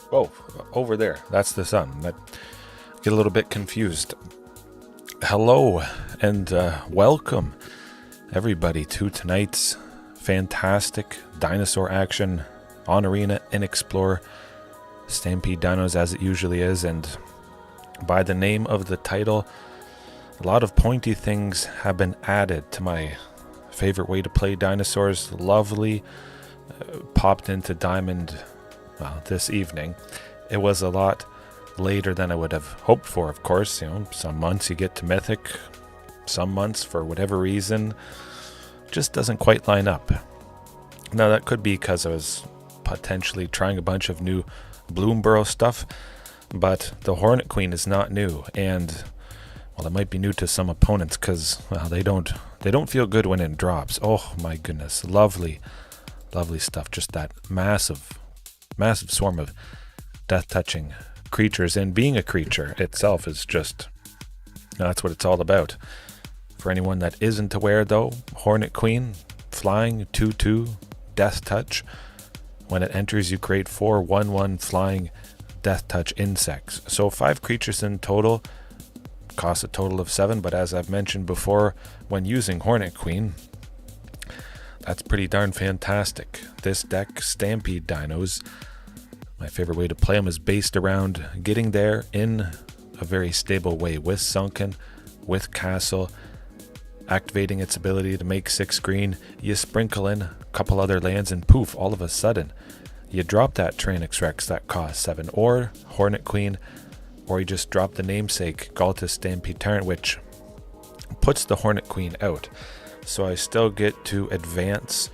Oh, over there. That's the sun. I get a little bit confused. Hello and welcome everybody to tonight's fantastic dinosaur action on Arena in Explore Stampede Dinos as it usually is. And by the name of the title, a lot of pointy things have been added to my favorite way to play dinosaurs. Lovely. Popped into Diamond, well, this evening. It was a lot later than I would have hoped for, of course. You know, some months you get to Mythic, some months, for whatever reason, just doesn't quite line up. Now, that could be because I was potentially trying a bunch of new Bloomburrow stuff, but the Hornet Queen is not new, and, well, it might be new to some opponents because, well, they don't feel good when it drops. Oh, my goodness. Lovely stuff. Just that massive swarm of death-touching creatures, and being a creature itself is just, that's what it's all about. For anyone that isn't aware, though, Hornet Queen, flying, 2/2, death touch. When it enters, you create 4 1/1 flying death touch insects. So 5 creatures in total, cost a total of 7, but as I've mentioned before, when using Hornet Queen, that's pretty darn fantastic. This deck, Stampede Dinos, my favorite way to play them is based around getting there in a very stable way with Sunken, with Castle, activating its ability to make 6 green. You sprinkle in a couple other lands and poof, all of a sudden, you drop that Tyrranax Rex that costs 7, or Hornet Queen, or you just drop the namesake Ghalta Stampede Tyrant, which puts the Hornet Queen out. So I still get to advance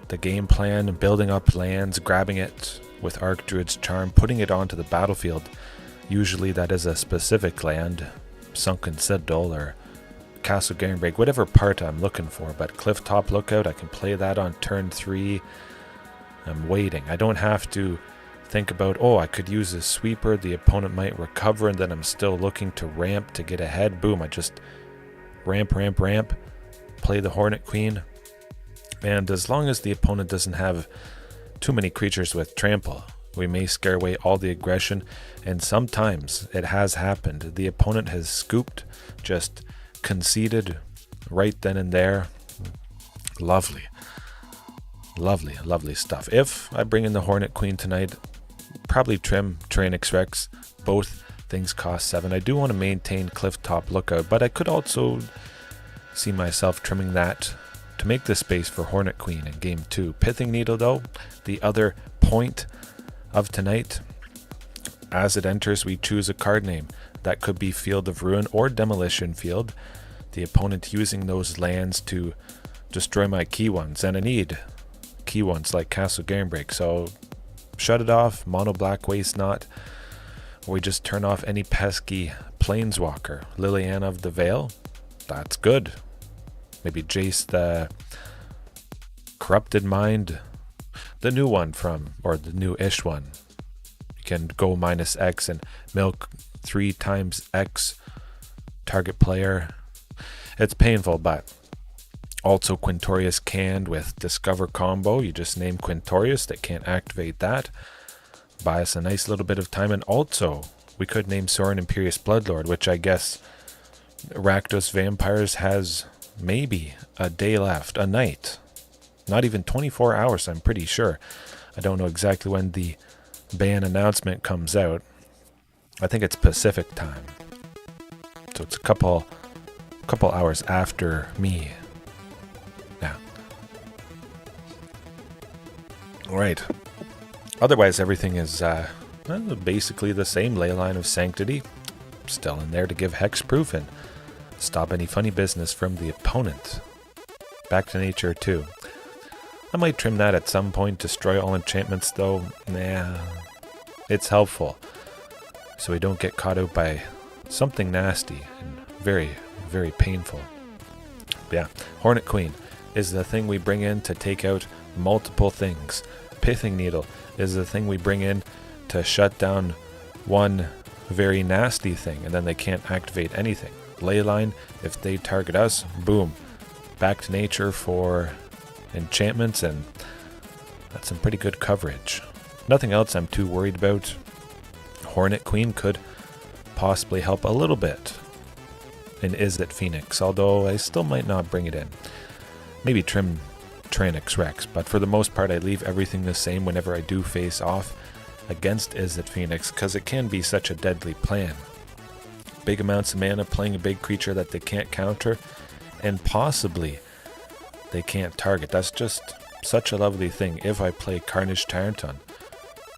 the game plan, building up lands, grabbing it with Archdruid's Charm, putting it onto the battlefield. Usually that is a specific land, Sunken Citadel or Castle Garenbreak, whatever part I'm looking for. But Clifftop Lookout, I can play that on turn 3. I'm waiting. I don't have to think about, oh, I could use a sweeper, the opponent might recover, and then I'm still looking to ramp to get ahead. Boom, I just ramp, play the Hornet Queen, and as long as the opponent doesn't have too many creatures with trample, we may scare away all the aggression. And sometimes it has happened. The opponent has scooped, just conceded right then and there. Lovely stuff. If I bring in the Hornet Queen tonight, probably trim Tyrranax Rex. Both things cost 7. I do want to maintain Clifftop Lookout, but I could also see myself trimming that to make the space for Hornet Queen in game 2. Pithing Needle, though, the other point of tonight. As it enters, we choose a card name. That could be Field of Ruin or Demolition Field. The opponent using those lands to destroy my key ones, and I need key ones like Castle Garenbreak. So shut it off, Mono Black Waste Not, or we just turn off any pesky Planeswalker. Liliana of the Veil, that's good. Maybe Jace the Corrupted Mind, the new one from, or the new-ish one. You can go -X and milk 3 times X target player. It's painful, but also Quintorius Canned with Discover combo. You just name Quintorius, they can't activate that. Buy us a nice little bit of time, and also we could name Sorin Imperious Bloodlord, which I guess Rakdos Vampires has maybe a day left, a night. Not even 24 hours, I'm pretty sure. I don't know exactly when the ban announcement comes out. I think it's Pacific time. So it's a couple hours after me. Yeah. Alright. Otherwise, everything is basically the same. Leyline of Sanctity. Still in there to give hexproof and stop any funny business from the opponent. Back to nature too. I might trim that at some point. Destroy all enchantments though. Nah. It's helpful, so we don't get caught out by something nasty and very, very painful. But yeah, Hornet Queen is the thing we bring in to take out multiple things. Pithing Needle is the thing we bring in to shut down one very nasty thing, and then they can't activate anything. Leyline, if they target us, boom, back to nature for enchantments, and that's some pretty good coverage. Nothing else I'm too worried about. Hornet Queen could possibly help a little bit in Izzet Phoenix, although I still might not bring it in. Maybe trim Tyrranax Rex, but for the most part I leave everything the same whenever I do face off against Izzet Phoenix, because it can be such a deadly plan. Big amounts of mana, playing a big creature that they can't counter, and possibly they can't target. That's just such a lovely thing. If I play Carnage Tyrant on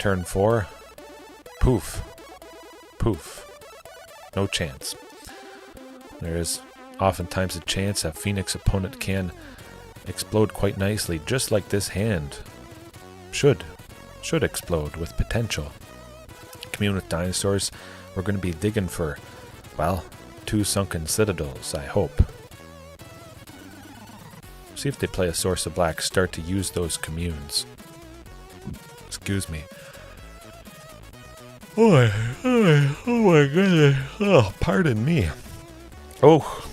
turn 4, poof, poof, no chance. There is oftentimes a chance a Phoenix opponent can explode quite nicely, just like this hand should explode with potential. Commune with Dinosaurs, we're going to be digging for, well, 2 Sunken Citadels, I hope. See if they play a Source of Black, start to use those communes. Excuse me. Oh my goodness. Oh, pardon me. Oh.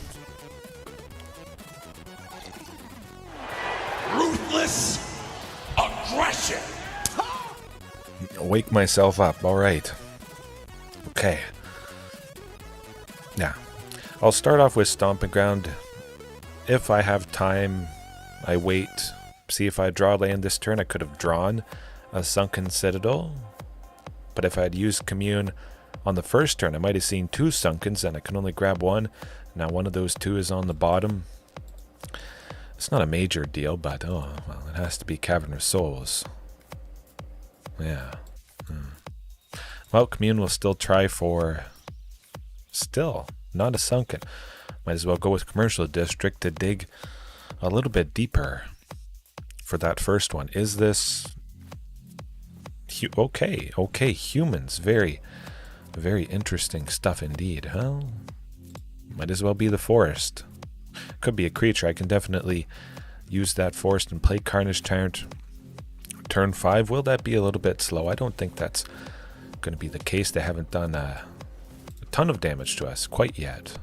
Ruthless aggression. Wake myself up. All right. Okay. Yeah. I'll start off with Stomping Ground. If I have time, I wait. See if I draw land this turn. I could have drawn a Sunken Citadel. But if I had used Commune on the first turn, I might have seen 2 Sunkens, and I can only grab 1. Now one of those 2 is on the bottom. It's not a major deal, but oh, well, it has to be Cavern of Souls. Yeah. Well, Commune will still try for... Still, not a Sunken. Might as well go with Commercial District to dig a little bit deeper for that first one. Is this... Okay, humans. Very, very interesting stuff indeed. Well, might as well be the forest. Could be a creature. I can definitely use that forest and play Carnage Tyrant. Turn 5, will that be a little bit slow? I don't think that's going to be the case. They haven't done a ton of damage to us quite yet.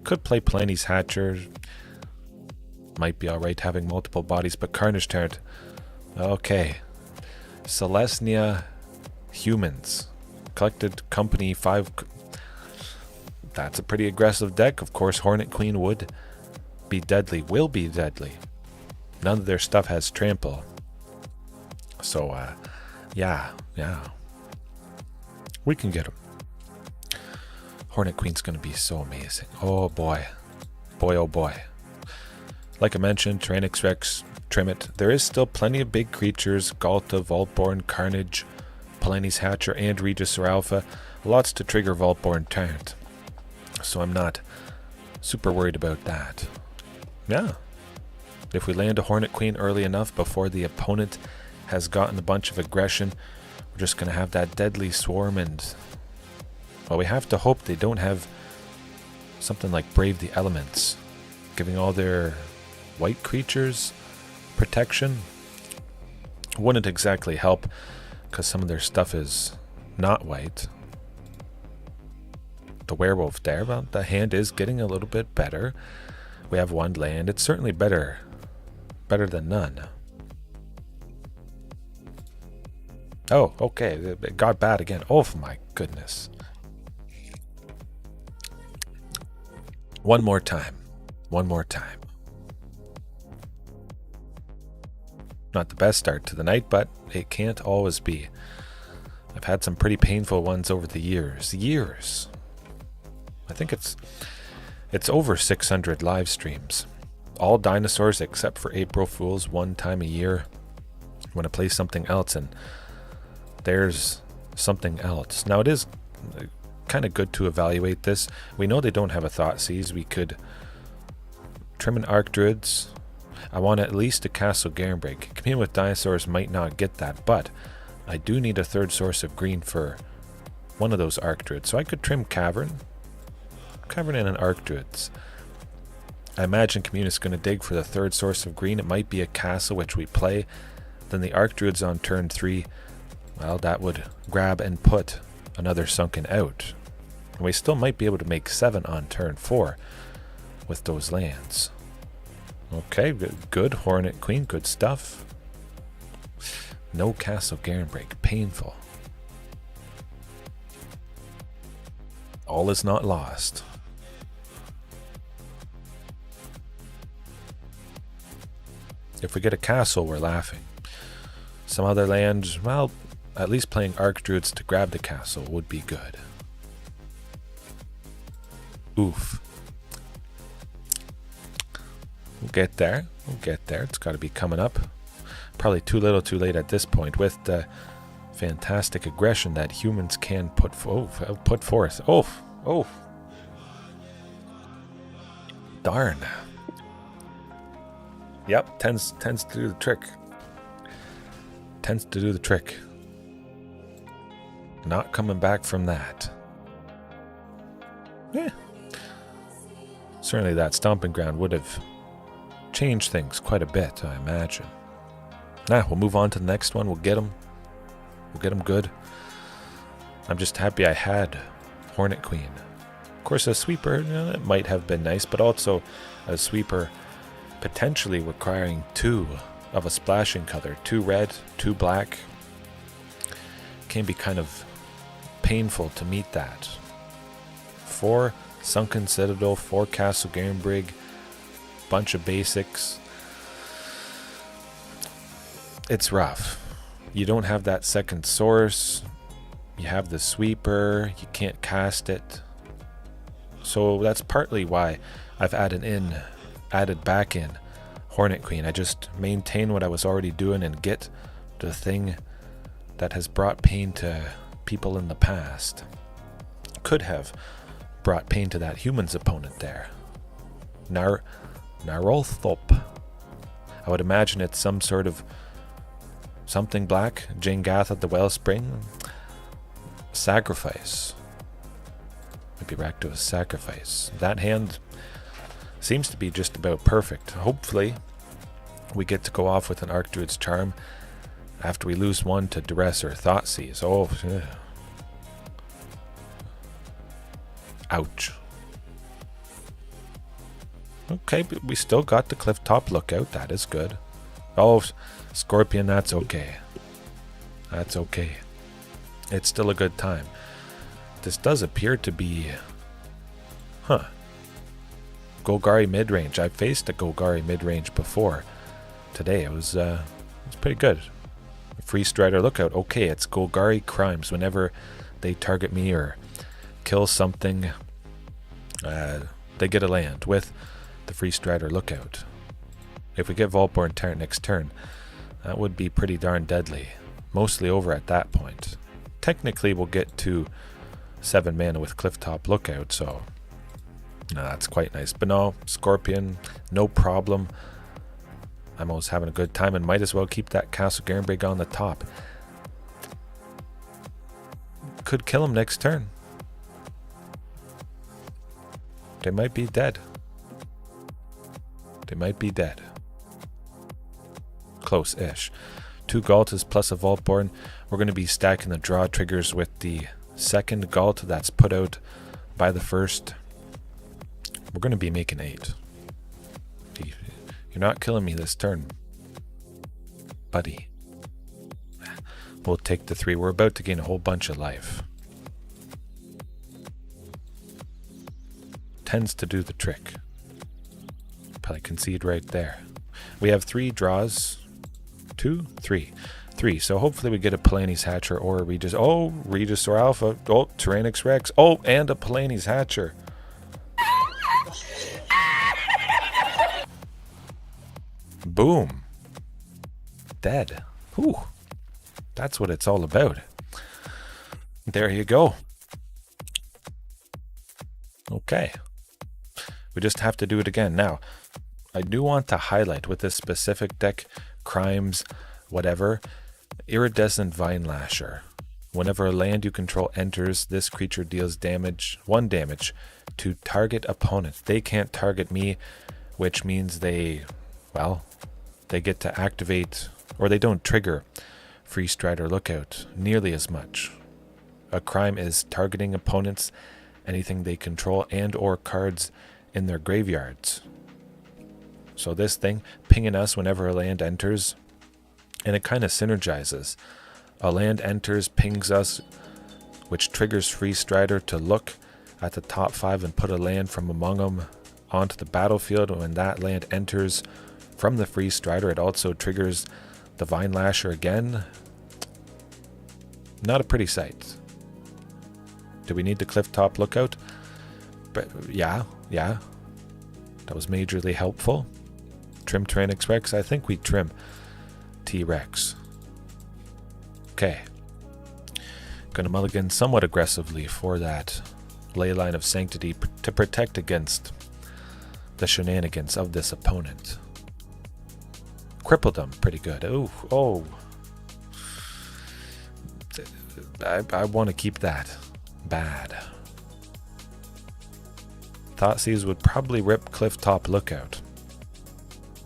Could play Palani's Hatcher. Might be alright having multiple bodies, but Carnage Tyrant. Okay. Celestia Humans. Collected Company 5. That's a pretty aggressive deck. Of course, Hornet Queen would be deadly. Will be deadly. None of their stuff has trample. So, yeah. We can get them. Hornet Queen's going to be so amazing. Oh boy. Oh boy. Like I mentioned, Tyrranax Rex, trim it. There is still plenty of big creatures. Ghalta, Vaultborn, Carnage, Palani's Hatcher, and Regisaur Alpha. Lots to trigger Vaultborn Tyrant. So I'm not super worried about that. Yeah. If we land a Hornet Queen early enough before the opponent has gotten a bunch of aggression, we're just going to have that deadly swarm, and well, we have to hope they don't have something like Brave the Elements, giving all their white creatures protection. Wouldn't exactly help, because some of their stuff is not white. The werewolf there, well, the hand is getting a little bit better. We have 1 land. It's certainly better than none. Oh, okay, it got bad again. Oh my goodness. One more time. Not the best start to the night, but it can't always be. I've had some pretty painful ones over the years. I think it's over 600 live streams. All dinosaurs except for April Fools, 1 time a year when I play something else, and there's something else. Now it is kind of good to evaluate this. We know they don't have a Thoughtseize. We could trim an Archdruids. I want at least a Castle Garenbreak. Commune with Dinosaurs might not get that, but I do need a 3rd source of green for one of those Archdruids. So I could trim Cavern and an Archdruids. I imagine Commune is going to dig for the 3rd source of green. It might be a castle, which we play. Then the Archdruids on turn 3, well, that would grab and put another Sunken out. And we still might be able to make 7 on turn 4 with those lands. Okay, good. Hornet Queen, good stuff. No Castle Garenbreak, painful. All is not lost. If we get a castle, we're laughing. Some other land, well, at least playing Archdruids to grab the castle would be good. Oof. We'll get there. We'll get there. It's got to be coming up. Probably too little too late at this point with the fantastic aggression that humans can put forth. Oh. Darn. Yep, tends to do the trick. Tends to do the trick. Not coming back from that. Yeah. Certainly that stomping ground would have changed things quite a bit, I imagine. We'll move on to the next one. We'll get them. We'll get them good. I'm just happy I had Hornet Queen. Of course, a sweeper, it might have been nice, but also a sweeper potentially requiring 2 of a splashing color. 2 red, 2 black. Can be kind of painful to meet that. 4 Sunken Citadel, 4 Castle Gamebrig, bunch of basics. It's rough. You don't have that second source. You have the sweeper. You can't cast it. So that's partly why I've added back in Hornet Queen. I just maintain what I was already doing and get the thing that has brought pain to people in the past. Could have brought pain to that human's opponent there. Narolthop. I would imagine it's some sort of something black. Ghalta the Wellspring. Sacrifice. Maybe back to a sacrifice. That hand seems to be just about perfect. Hopefully we get to go off with an Archdruid's Charm after we lose 1 to Duress or Thoughtseize. Oh, yeah. Ouch. Okay, but we still got the Clifftop Lookout. That is good. Oh, Scorpion, that's okay. That's okay. It's still a good time. This does appear to be... Golgari Midrange. I faced a Golgari Midrange before. Today it was pretty good. Free Strider Lookout. Okay, it's Golgari Crimes. Whenever they target me or kill something, they get a land with the Free Strider Lookout. If we get Vaultborn Tyrant next turn, that would be pretty darn deadly. Mostly over at that point. Technically we'll get to 7 mana with Clifftop Lookout, so no, that's quite nice. But no, Scorpion, no problem. I'm always having a good time and might as well keep that Castle Gamebrig on the top. Could kill him next turn. They might be dead. They might be dead. Close-ish. 2 Ghaltas plus a Vaultborn. We're going to be stacking the draw triggers with the second Ghalta that's put out by the first. We're going to be making 8. You're not killing me this turn, buddy. We'll take the 3. We're about to gain a whole bunch of life. Tends to do the trick. Probably concede right there. We have 3 draws. 2, 3. 3. So hopefully we get a Palani's Hatcher or a Regisaur Alpha. Oh, Tyrranax Rex. Oh, and a Palani's Hatcher. Boom. Dead. Ooh. That's what it's all about. There you go. Okay. We just have to do it again. Now, I do want to highlight with this specific deck, Crimes, whatever, Iridescent Vine Lasher. Whenever a land you control enters, this creature deals 1 damage to target opponent. They can't target me, which means they get to activate, or they don't trigger Free Strider Lookout nearly as much. A crime is targeting opponents, anything they control, and or cards in their graveyards. So this thing, pinging us whenever a land enters, and it kind of synergizes. A land enters, pings us, which triggers Free Strider to look at the top 5 and put a land from among them onto the battlefield. When that land enters from the Free Strider, it also triggers the Vine Lasher again. Not a pretty sight. Do we need the Clifftop Lookout? But yeah. That was majorly helpful. Trim Tyrranax Rex. I think we trim T-Rex. Okay. Gonna mulligan somewhat aggressively for that Leyline of Sanctity to protect against the shenanigans of this opponent. Crippled them pretty good. Oh. I want to keep that. Bad. Thoughtseize would probably rip Clifftop Lookout.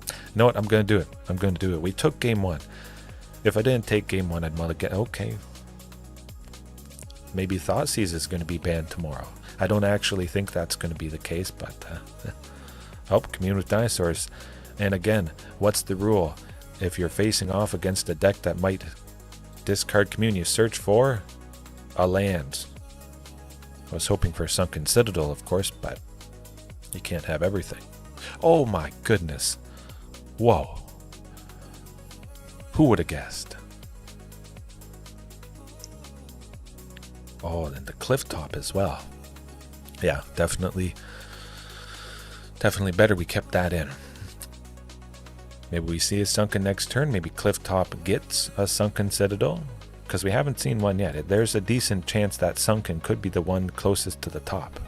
You know what? I'm going to do it. We took game 1. If I didn't take game 1, I'd mulligan. Okay. Maybe Thoughtseize is going to be banned tomorrow. I don't actually think that's going to be the case, but Commune with Dinosaurs. And again, what's the rule? If you're facing off against a deck that might discard Commune, you search for a land. I was hoping for Sunken Citadel, of course, but you can't have everything. Oh my goodness. Whoa. Who would have guessed? Oh, and the Clifftop as well. Yeah, definitely better we kept that in. Maybe we see a Sunken next turn. Maybe Clifftop gets a Sunken Citadel, because we haven't seen one yet. There's a decent chance that Sunken could be the one closest to the top.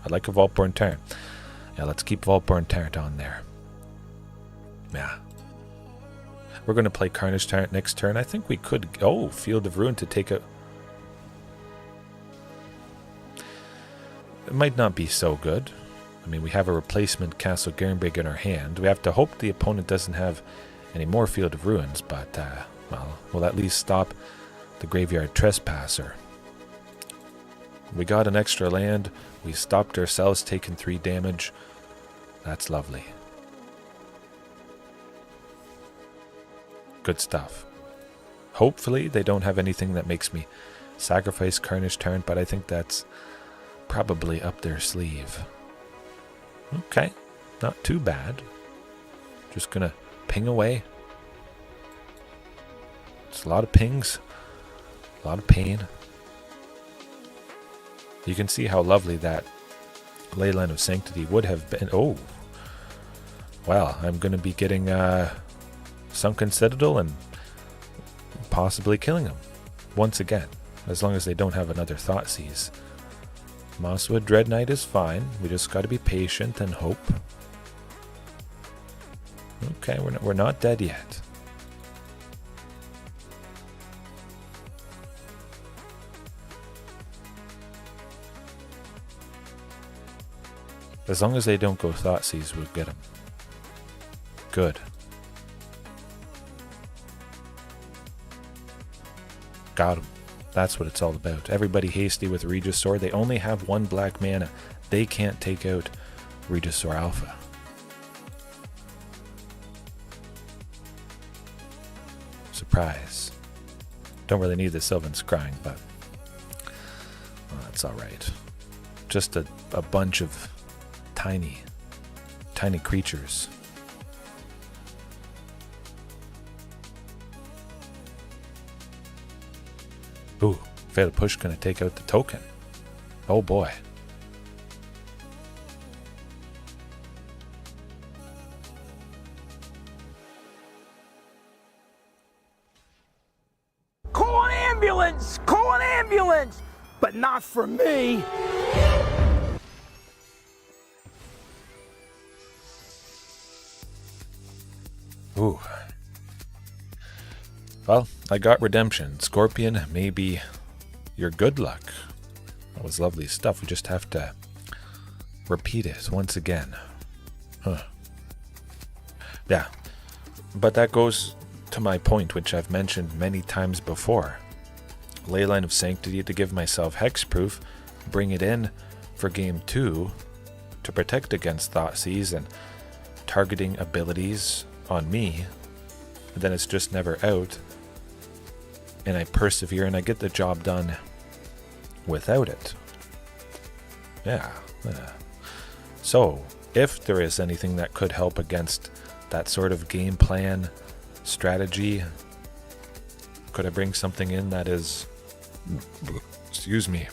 I'd like a Vaultborn Tyrant. Yeah, let's keep Vaultborn Tyrant on there. Yeah. We're going to play Carnage Tyrant next turn. I think we could... Oh, Field of Ruin to take a... It might not be so good. I mean, we have a replacement Castle Garenbrig in our hand. We have to hope the opponent doesn't have any more Field of Ruins, but, well, we'll at least stop the Graveyard Trespasser. We got an extra land. We stopped ourselves taking 3 damage. That's lovely. Good stuff. Hopefully they don't have anything that makes me sacrifice Carnage Tyrant, but I think that's probably up their sleeve. Okay, not too bad. Just gonna ping away. It's a lot of pings, a lot of pain. You can see how lovely that Leyline of Sanctity would have been. Oh, well, I'm gonna be getting Sunken Citadel and possibly killing him once again, as long as they don't have another Thoughtseize. Mosswood Dread Knight is fine. We just got to be patient and hope. Okay, we're not dead yet. As long as they don't go Thoughtseize, we'll get him. Good. Got him. That's what it's all about. Everybody hasty with Regisaur. They only have 1 black mana. They can't take out Regisaur Alpha. Surprise. Don't really need the Sylvan Scrying, but well, that's alright. Just a bunch of tiny creatures. Ooh, Fatal Push gonna take out the token. Oh boy. Call an ambulance! Call an ambulance! But not for me! Ooh. Well, I got redemption. Scorpion may be your good luck. That was lovely stuff. We just have to repeat it once again. Huh. Yeah. But that goes to my point, which I've mentioned many times before. Leyline of Sanctity to give myself hexproof, bring it in for game 2 to protect against Thoughtseize and targeting abilities on me. And then it's just never out. And I persevere and I get the job done without it. Yeah. So, if there is anything that could help against that sort of game plan strategy, could I bring something in that is, excuse me,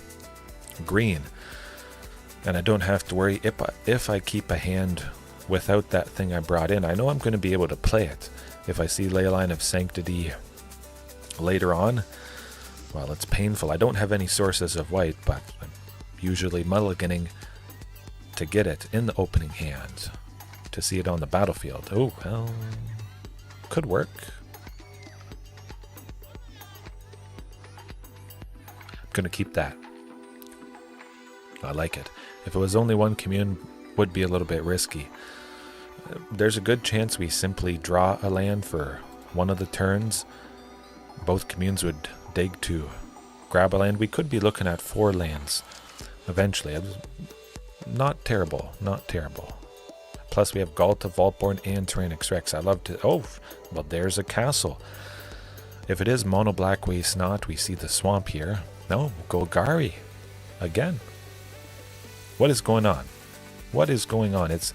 green? And I don't have to worry if I keep a hand without that thing I brought in. I know I'm going to be able to play it. If I see Leyline of Sanctity later on, well, it's painful. I don't have any sources of white, but I'm usually mulliganing to get it in the opening hand to see it on the battlefield. Oh, well, could work. I'm going to keep that. I like it. If it was only one commune, would be a little bit risky. There's a good chance we simply draw a land for one of the turns. Both communes would dig to grab a land. We could be looking at 4 lands eventually. Not terrible, not terrible. Plus we have Ghalta, Vaultborn, and Tyrranax Rex. I love to... Oh, well, there's a castle. If it is mono black waste not, we see the swamp here. No, Golgari again. What is going on? What is going on? It's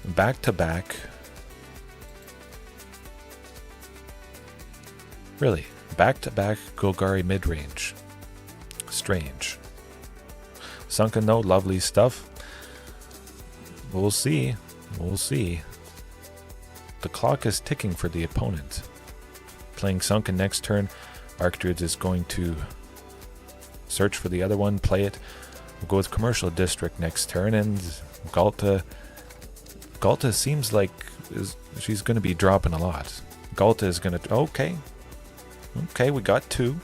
back to back. Really, back to back Golgari Midrange. Strange. Sunken though, lovely stuff. We'll see. We'll see. The clock is ticking for the opponent. Playing Sunken next turn. Archdruid is going to search for the other one, play it. We'll go with Commercial District next turn, and Ghalta seems like she's going to be dropping a lot. Ghalta is going to... Okay, we got 2.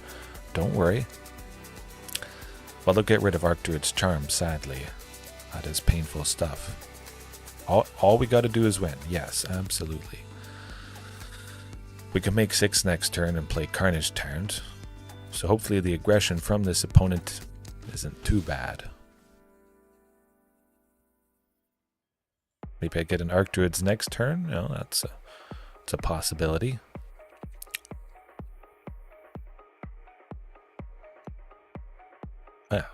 Don't worry. Well, they'll get rid of Archdruid's charm, sadly. That is painful stuff. All we got to do is win. Yes, absolutely. We can make 6 next turn and play Carnage Tyrant. So hopefully the aggression from this opponent isn't too bad. Maybe I get an Archdruid's next turn. No, that's a possibility. Yeah.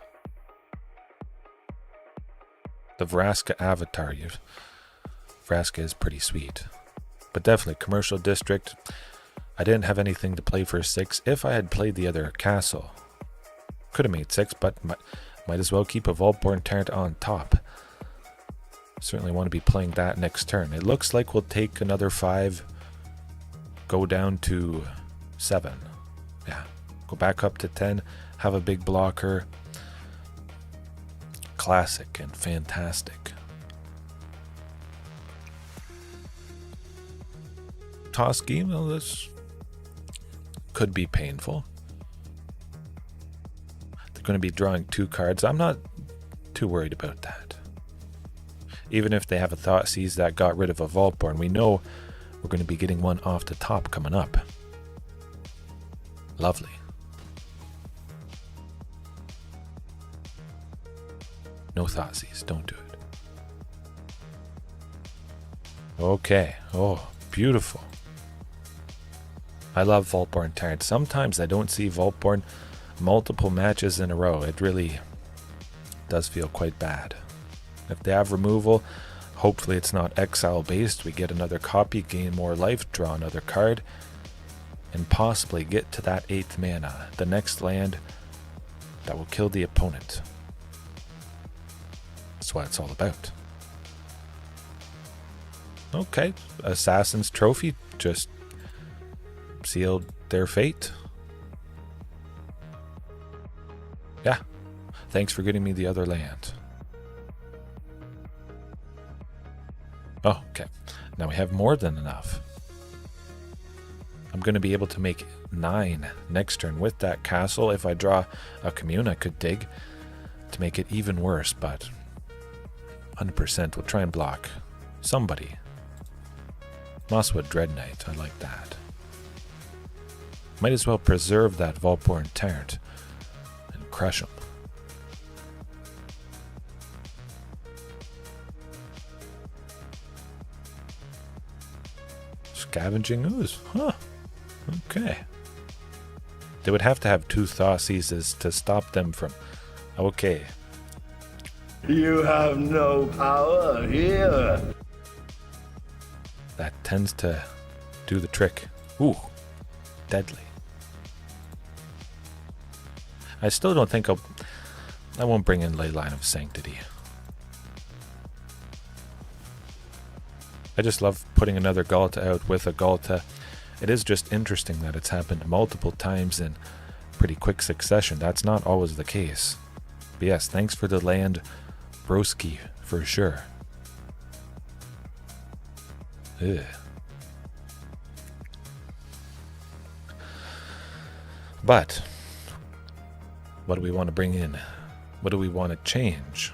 The Vraska avatar. Vraska is pretty sweet. But definitely, Commercial District. I didn't have anything to play for 6. If I had played the other castle, could have made 6, but might as well keep a Vaultborn Tyrant on top. Certainly want to be playing that next turn. It looks like we'll take another 5, go down to 7. Yeah, go back up to 10, have a big blocker. Classic and fantastic. Toski, well, this could be painful. They're going to be drawing 2 cards. I'm not too worried about that. Even if they have a Thoughtseize that got rid of a Vaultborn, we know we're going to be getting one off the top coming up. Lovely. No Thoughtseize, don't do it. Okay. Oh, beautiful. I love Vaultborn Tyrant. Sometimes I don't see Vaultborn multiple matches in a row. It really does feel quite bad. If they have removal, hopefully it's not exile based. We get another copy, gain more life, draw another card, and possibly get to that 8th mana, the next land that will kill the opponent. That's what it's all about. Okay, Assassin's Trophy just sealed their fate. Yeah, thanks for getting me the other land. Oh, okay. Now we have more than enough. I'm going to be able to make 9 next turn with that castle. If I draw a commune, I could dig to make it even worse, but 100% we'll try and block somebody. Mosswood Dread Knight, I like that. Might as well preserve that Vaultborn Tyrant and crush him. Scavenging Ooze, huh? Okay. They would have to have 2 Thoughtseizes to stop them from... Okay. You have no power here. That tends to do the trick. Ooh. Deadly. I still don't think I won't bring in Leyline of Sanctity. I just love putting another Ghalta out with a Ghalta. It is just interesting that it's happened multiple times in pretty quick succession. That's not always the case. But yes, thanks for the land, broski, for sure. Ugh. But what do we want to bring in? What do we want to change?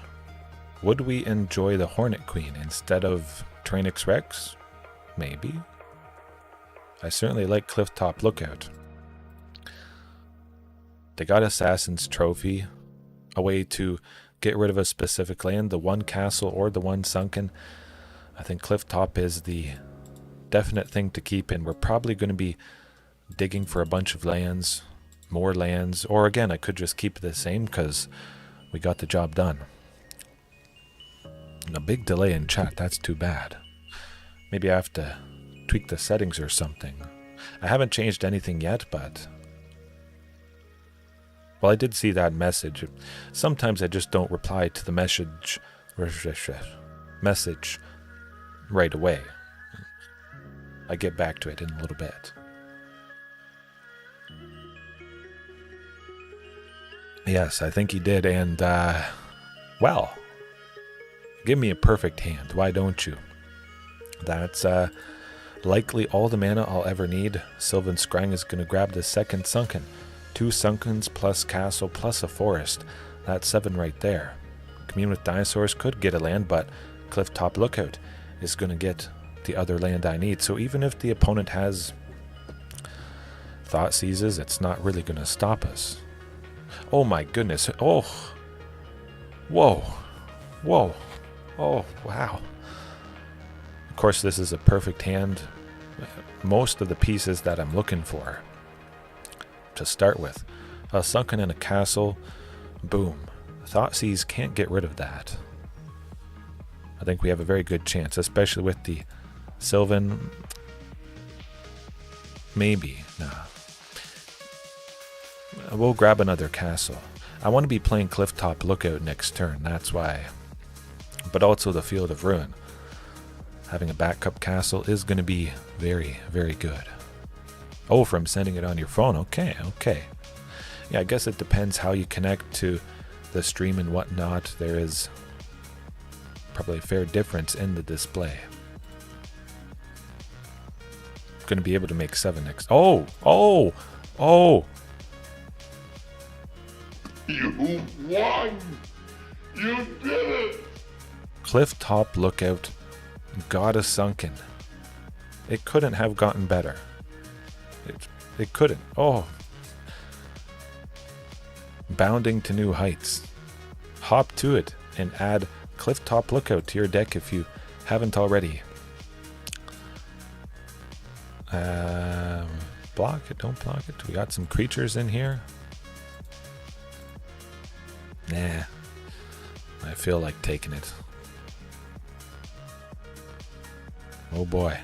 Would we enjoy the Hornet Queen instead of Tyrranax Rex? Maybe. I certainly like Clifftop Lookout. They got Assassin's Trophy, a way to get rid of a specific land, the one castle or the one sunken. I think Clifftop is the definite thing to keep in. We're probably going to be digging for a bunch of lands, more lands, or again, I could just keep it the same because we got the job done. And a big delay in chat, that's too bad. Maybe I have to tweak the settings or something. I haven't changed anything yet, but... Well, I did see that message. Sometimes I just don't reply to the message right away. I get back to it in a little bit. Yes, I think he did, and, well, give me a perfect hand, why don't you? That's, likely all the mana I'll ever need. Sylvan Scrying is going to grab the second sunken. 2 sunkens plus castle plus a forest. That's 7 right there. Commune with Dinosaurs could get a land, but Clifftop Lookout is going to get the other land I need. So even if the opponent has Thoughtseizes, it's not really going to stop us. Oh my goodness. Oh. Whoa. Whoa. Oh, wow. Of course, this is a perfect hand. Most of the pieces that I'm looking for to start with. A sunken in a castle. Boom. Thoughtseize can't get rid of that. I think we have a very good chance, especially with the Sylvan. Maybe. Nah. We'll grab another castle. I want to be playing Clifftop Lookout next turn, that's why. But also the Field of Ruin. Having a backup castle is going to be very, very good. Oh, from sending it on your phone. Okay, okay. Yeah, I guess it depends how you connect to the stream and whatnot. There is probably a fair difference in the display. Going to be able to make 7 next. Oh! Oh! Oh! You won! You did it! Clifftop Lookout got a sunken. It couldn't have gotten better. It couldn't. Oh. Bounding to new heights. Hop to it and add Clifftop Lookout to your deck if you haven't already. Block it, don't block it. We got some creatures in here. Nah. I feel like taking it. Oh boy.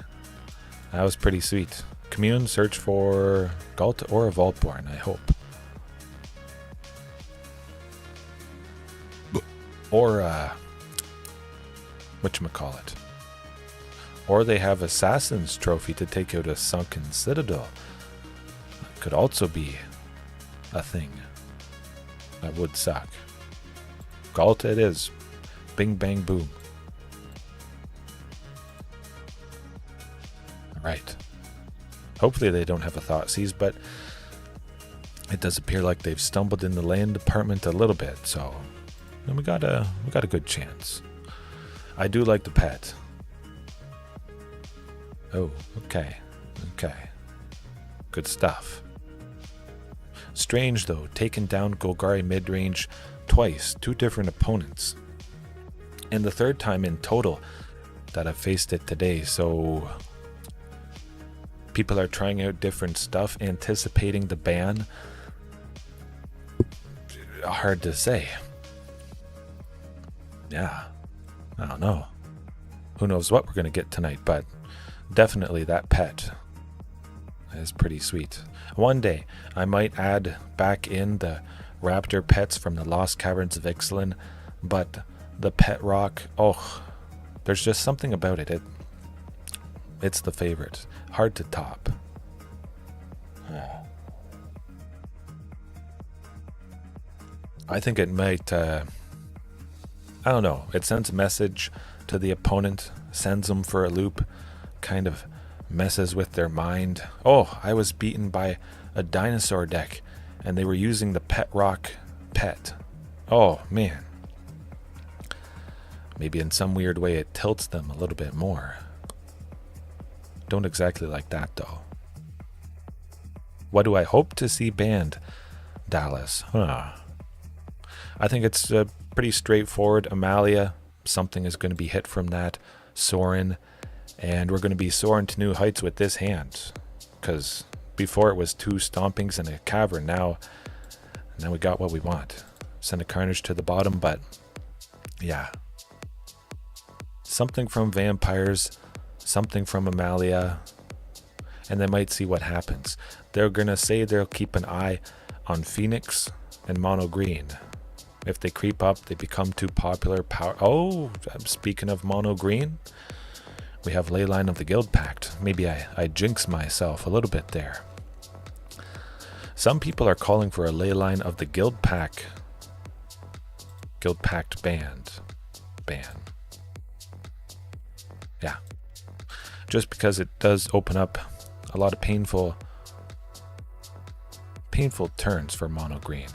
That was pretty sweet. Commune, search for Ghalta or a Vaultborn, I hope. Or, whatchamacallit. Or they have Assassin's Trophy to take out a sunken citadel. That could also be a thing. That would suck. Ghalta it is. Bing, bang, boom. Right. Hopefully they don't have a Thoughtseize, but it does appear like they've stumbled in the land department a little bit, so we got a good chance. I do like the pet. Oh, okay. Okay. Good stuff. Strange though, taking down Golgari Midrange twice, 2 different opponents. And the 3rd time in total that I've faced it today, so people are trying out different stuff, anticipating the ban. hard to say. Yeah, I don't know. Who knows what we're going to get tonight, but definitely that pet is pretty sweet. One day, I might add back in the raptor pets from the Lost Caverns of Ixalan, but the pet rock, oh, there's just something about it. It's the favorite. Hard to top. I think it might, I don't know, it sends a message to the opponent, sends them for a loop, kind of messes with their mind. Oh, I was beaten by a dinosaur deck, and they were using the pet rock pet. Oh, man. Maybe in some weird way it tilts them a little bit more. Don't exactly like that, though. What do I hope to see banned, Dallas? I think it's pretty straightforward. Amalia, something is going to be hit from that. Sorin, and we're going to be soaring to new heights with this hand. Because before it was 2 stompings and a cavern. Now we got what we want. Send a Carnage to the bottom, but yeah. Something from vampires, something from Amalia, and they might see what happens. They're going to say they'll keep an eye on Phoenix and Mono Green. If they creep up, they become too popular. Oh, speaking of Mono Green, we have Leyline of the Guild Pact. Maybe I jinx myself a little bit there. Some people are calling for a Leyline of the Guild Pact ban. Yeah. Just because it does open up a lot of painful turns for Mono Green.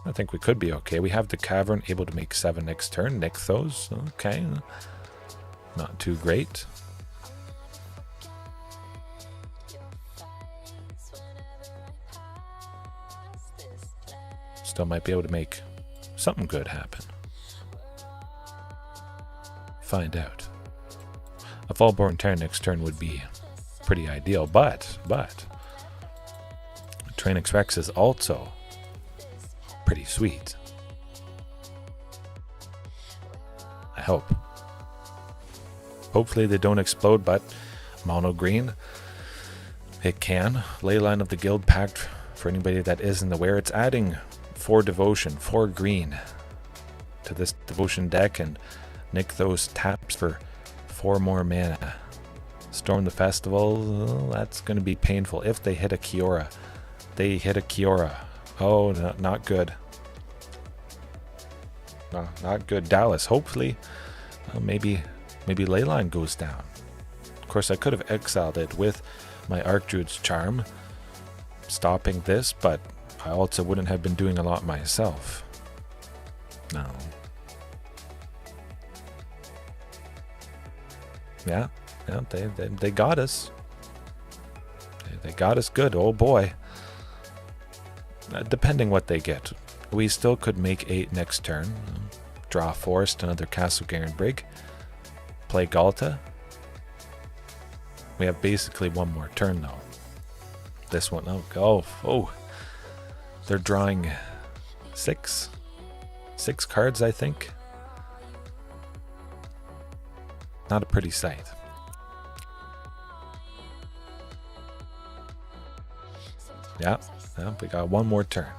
I think we could be okay. We have the cavern able to make 7 next turn. Nixthos. Okay. Not too great. Still might be able to make something good happen. Find out. A Vaultborn Tyrant next turn would be pretty ideal, but Tyrranax Rex is also pretty sweet. I hope. Hopefully they don't explode, but Mono Green, it can. Leyline of the Guild Pact, for anybody that isn't aware, it's adding 4 devotion, 4 green to this devotion deck, and Nixthos taps for 4 more mana. Storm the Festival, that's going to be painful if they hit a Kiora. They hit a Kiora. Oh, not good. No, not good. Dallas, hopefully, maybe Leyline goes down. Of course, I could have exiled it with my Archdruid's Charm, stopping this, but I also wouldn't have been doing a lot myself. No. Yeah, they got us. They got us good. Oh boy. Depending what they get, we still could make 8 next turn. Draw Forest, another Castle Brig. Play Ghalta. We have basically 1 more turn though. This one, oh. They're drawing 6 cards, I think. Not a pretty sight. Yeah, we got 1 more turn.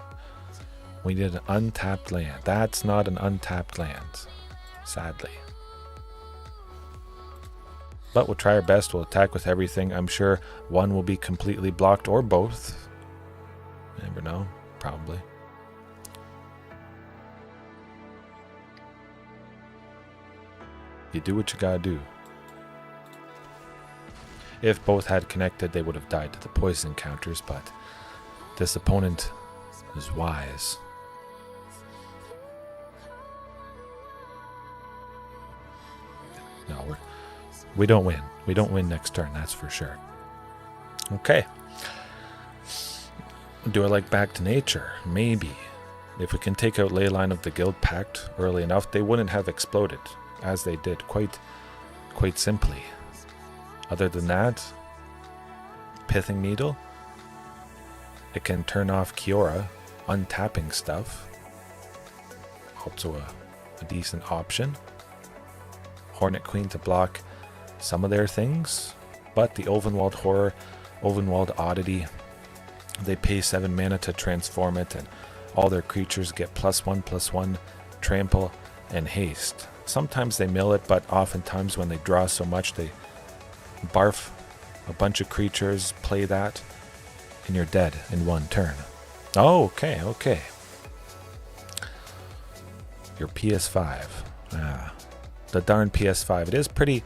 We need an untapped land. That's not an untapped land, sadly. But we'll try our best. We'll attack with everything. I'm sure 1 will be completely blocked, or both. Never know. Probably. You do what you gotta do. If both had connected, they would have died to the poison counters, but this opponent is wise. No, we don't win. We don't win next turn, that's for sure. Okay. Do I like Back to Nature? Maybe. If we can take out Leyline of the Guild Pact early enough, they wouldn't have exploded, as they did, quite simply. Other than that, Pithing Needle it can turn off Kiora, untapping stuff. Also a decent option. Hornet Queen to block some of their things, but the Ovenwald Horror, Ovenwald Oddity, they pay 7 mana to transform it, and all their creatures get +1/+1, trample, and haste. Sometimes they mill it, but oftentimes when they draw so much, they barf a bunch of creatures, play that, and you're dead in one turn. Oh, okay, okay. Your PS5. The darn PS5. It is pretty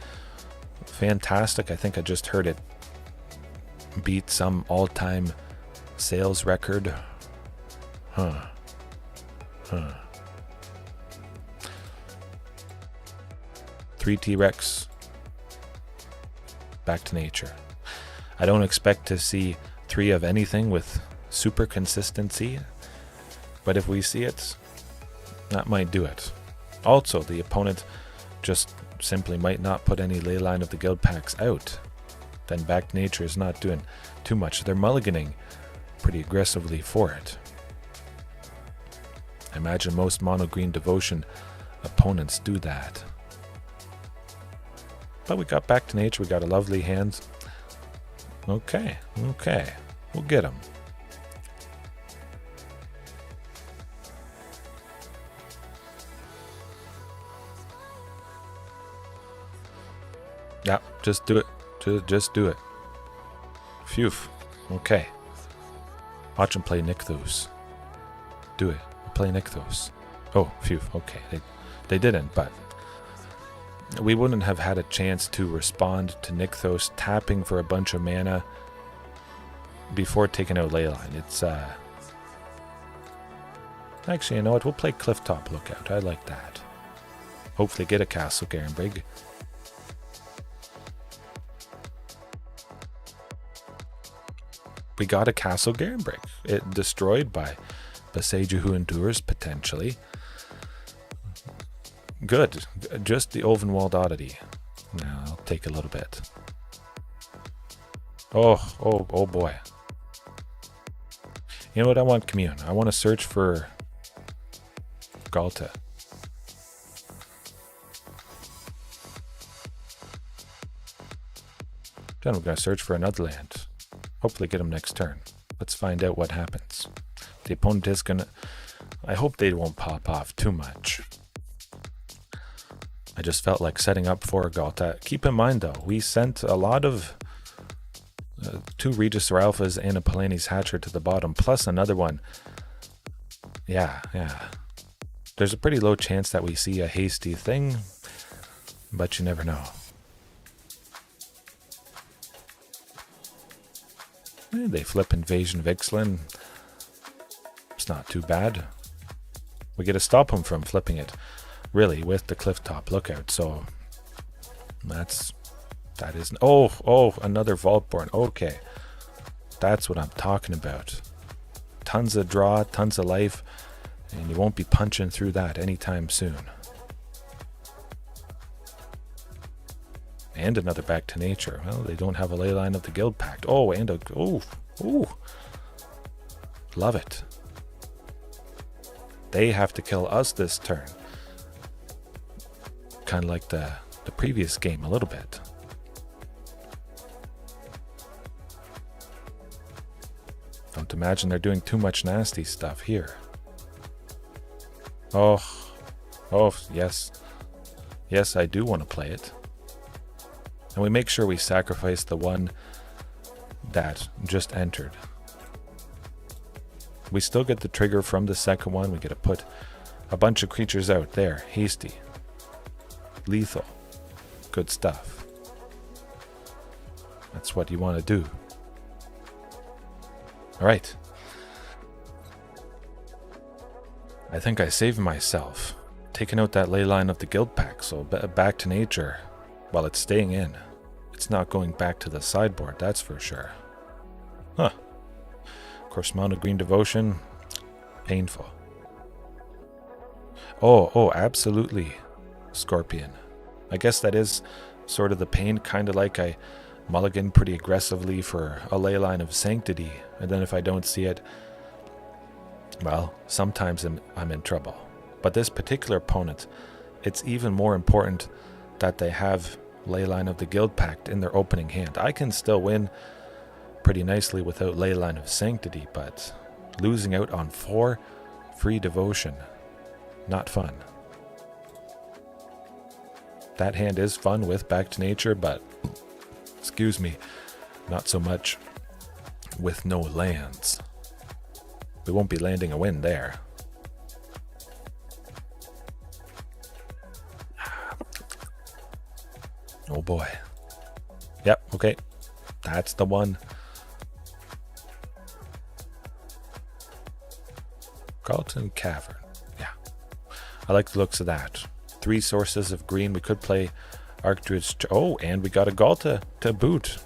fantastic. I think I just heard it beat some all-time sales record. 3 T-Rex. Back to nature. I don't expect to see 3 of anything with super consistency, but if we see it, that might do it. Also, the opponent just simply might not put any Leyline of the Guild packs out. Then Back to Nature is not doing too much. They're mulliganing pretty aggressively for it. I imagine most mono green devotion opponents do that. But we got Back to Nature. We got a lovely hand. Okay, okay. We'll get him. Yeah, just do it. Just do it. Phew. Okay. Watch him play Nykthos. Do it. Play Nykthos. Oh, phew. Okay. They didn't, but we wouldn't have had a chance to respond to Nykthos tapping for a bunch of mana before taking out Leyline. It's, actually, you know what? We'll play Clifftop Lookout. I like that. Hopefully get a Castle Garenbrig. We got a Castle Garenbrig. It destroyed by Beseju Who Endures, potentially. Good. Just the Ovenwald Oddity. Now, I'll take a little bit. Oh boy. You know what? I want Commune. I want to search for Ghalta. Then we're going to search for another land. Hopefully get him next turn. Let's find out what happens. The opponent is going to... I hope they won't pop off too much. I just felt like setting up for Ghalta. Keep in mind, though, we sent a lot of 2 Regisaur Alphas and a Palani's Hatcher to the bottom, plus another one. Yeah. There's a pretty low chance that we see a hasty thing, but you never know. They flip Invasion Vixen. It's not too bad. We get to stop them from flipping it, really, with the Clifftop Lookout. So that is... Oh, another Vaultborn. Okay. That's what I'm talking about. Tons of draw, tons of life, and you won't be punching through that anytime soon. And another Back to Nature. Well, they don't have a Leyline of the Guild Pact. Oh, and a... Ooh. Love it. They have to kill us this turn. Kind of like the previous game a little bit. Don't imagine they're doing too much nasty stuff here. Oh, yes. Yes, I do want to play it. And we make sure we sacrifice the one that just entered. We still get the trigger from the second one. We get to put a bunch of creatures out there. Hasty. Lethal. Good stuff. That's what you want to do. Alright. I think I saved myself. Taking out that Leyline of the Guild Pack, so Back to Nature. While it's staying in. It's not going back to the sideboard, that's for sure. Huh. Of course, Mono Green Devotion. Painful. Oh, absolutely. Scorpion. I guess that is sort of the pain, kind of like I mulligan pretty aggressively for a Leyline of Sanctity, and then if I don't see it, well, sometimes I'm in trouble. But this particular opponent, it's even more important that they have Leyline of the Guild Pact in their opening hand. I can still win pretty nicely without Leyline of Sanctity, but losing out on 4 free devotion, not fun. That hand is fun with Back to Nature, but, excuse me, not so much with no lands. We won't be landing a win there. Oh boy. Yep, okay. That's the one. Carlton Cavern. Yeah. I like the looks of that. 3 sources of green. We could play Archdruid's... Oh, and we got a Ghalta to boot.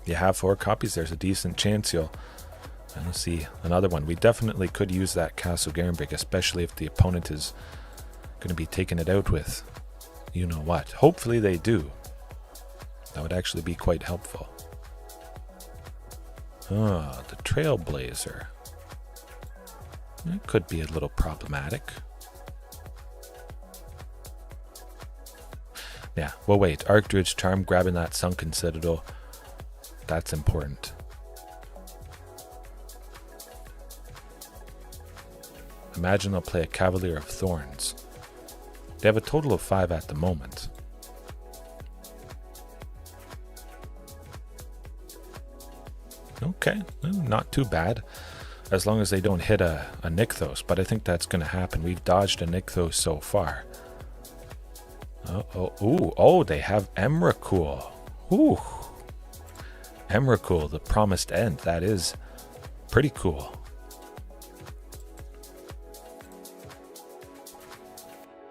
You have 4 copies. There's a decent chance you'll... And let's see, another one. We definitely could use that Castle Garenbrig, especially if the opponent is going to be taking it out with you know what. Hopefully they do. That would actually be quite helpful. Ah, the Trailblazer. It could be a little problematic. Yeah, well wait. Archdruid's Charm, grabbing that Sunken Citadel. That's important. Imagine they'll play a Cavalier of Thorns. They have a total of 5 at the moment. Okay, not too bad. As long as they don't hit a Nykthos, but I think that's going to happen. We've dodged a Nykthos so far. Oh, they have Emrakul. Ooh. Emrakul, the Promised End. That is pretty cool.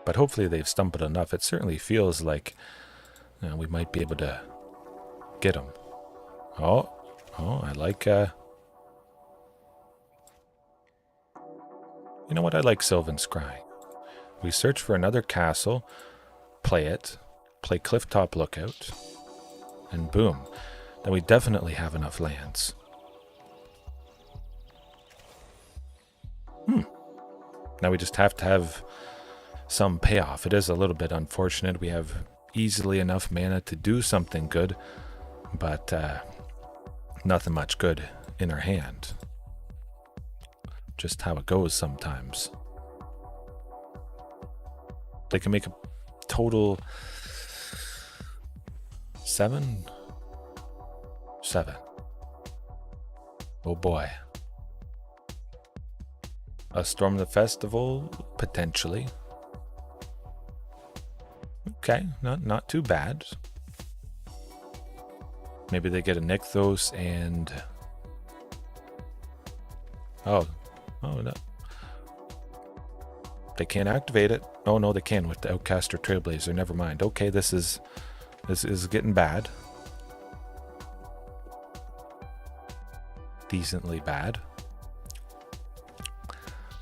But hopefully they've stumbled enough. It certainly feels like we might be able to get them. Oh, I like... You know what? I like Sylvan Scrying. We search for another castle, play it, play Clifftop Lookout, and boom. Then we definitely have enough lands. Now we just have to have some payoff. It is a little bit unfortunate. We have easily enough mana to do something good, but nothing much good in our hand. Just how it goes sometimes. They can make a total 7. Oh boy. A Storm the Festival, potentially. Okay, not too bad. Maybe they get a Nykthos and... Oh no. They can't activate it. Oh no, they can with the Outcaster Trailblazer. Never mind. Okay, this is getting bad. Decently bad.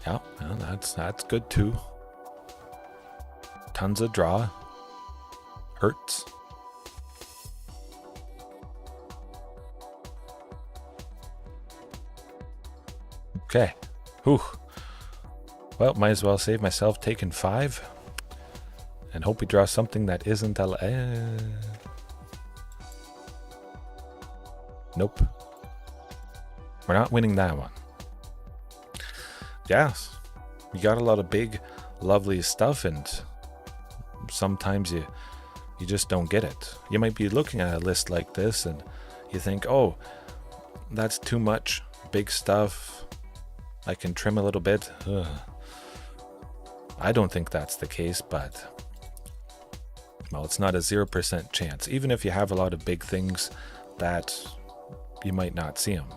Yeah, well, that's good too. Tons of draw. Hurts. Okay. Whew. Well, might as well save myself taking 5. And hope we draw something that isn't a... Nope. We're not winning that one. Yes. You got a lot of big, lovely stuff, and sometimes you just don't get it. You might be looking at a list like this, and you think, oh, that's too much big stuff. I can trim a little bit. Ugh. I don't think that's the case, but well, it's not a 0% chance. Even if you have a lot of big things that you might not see them.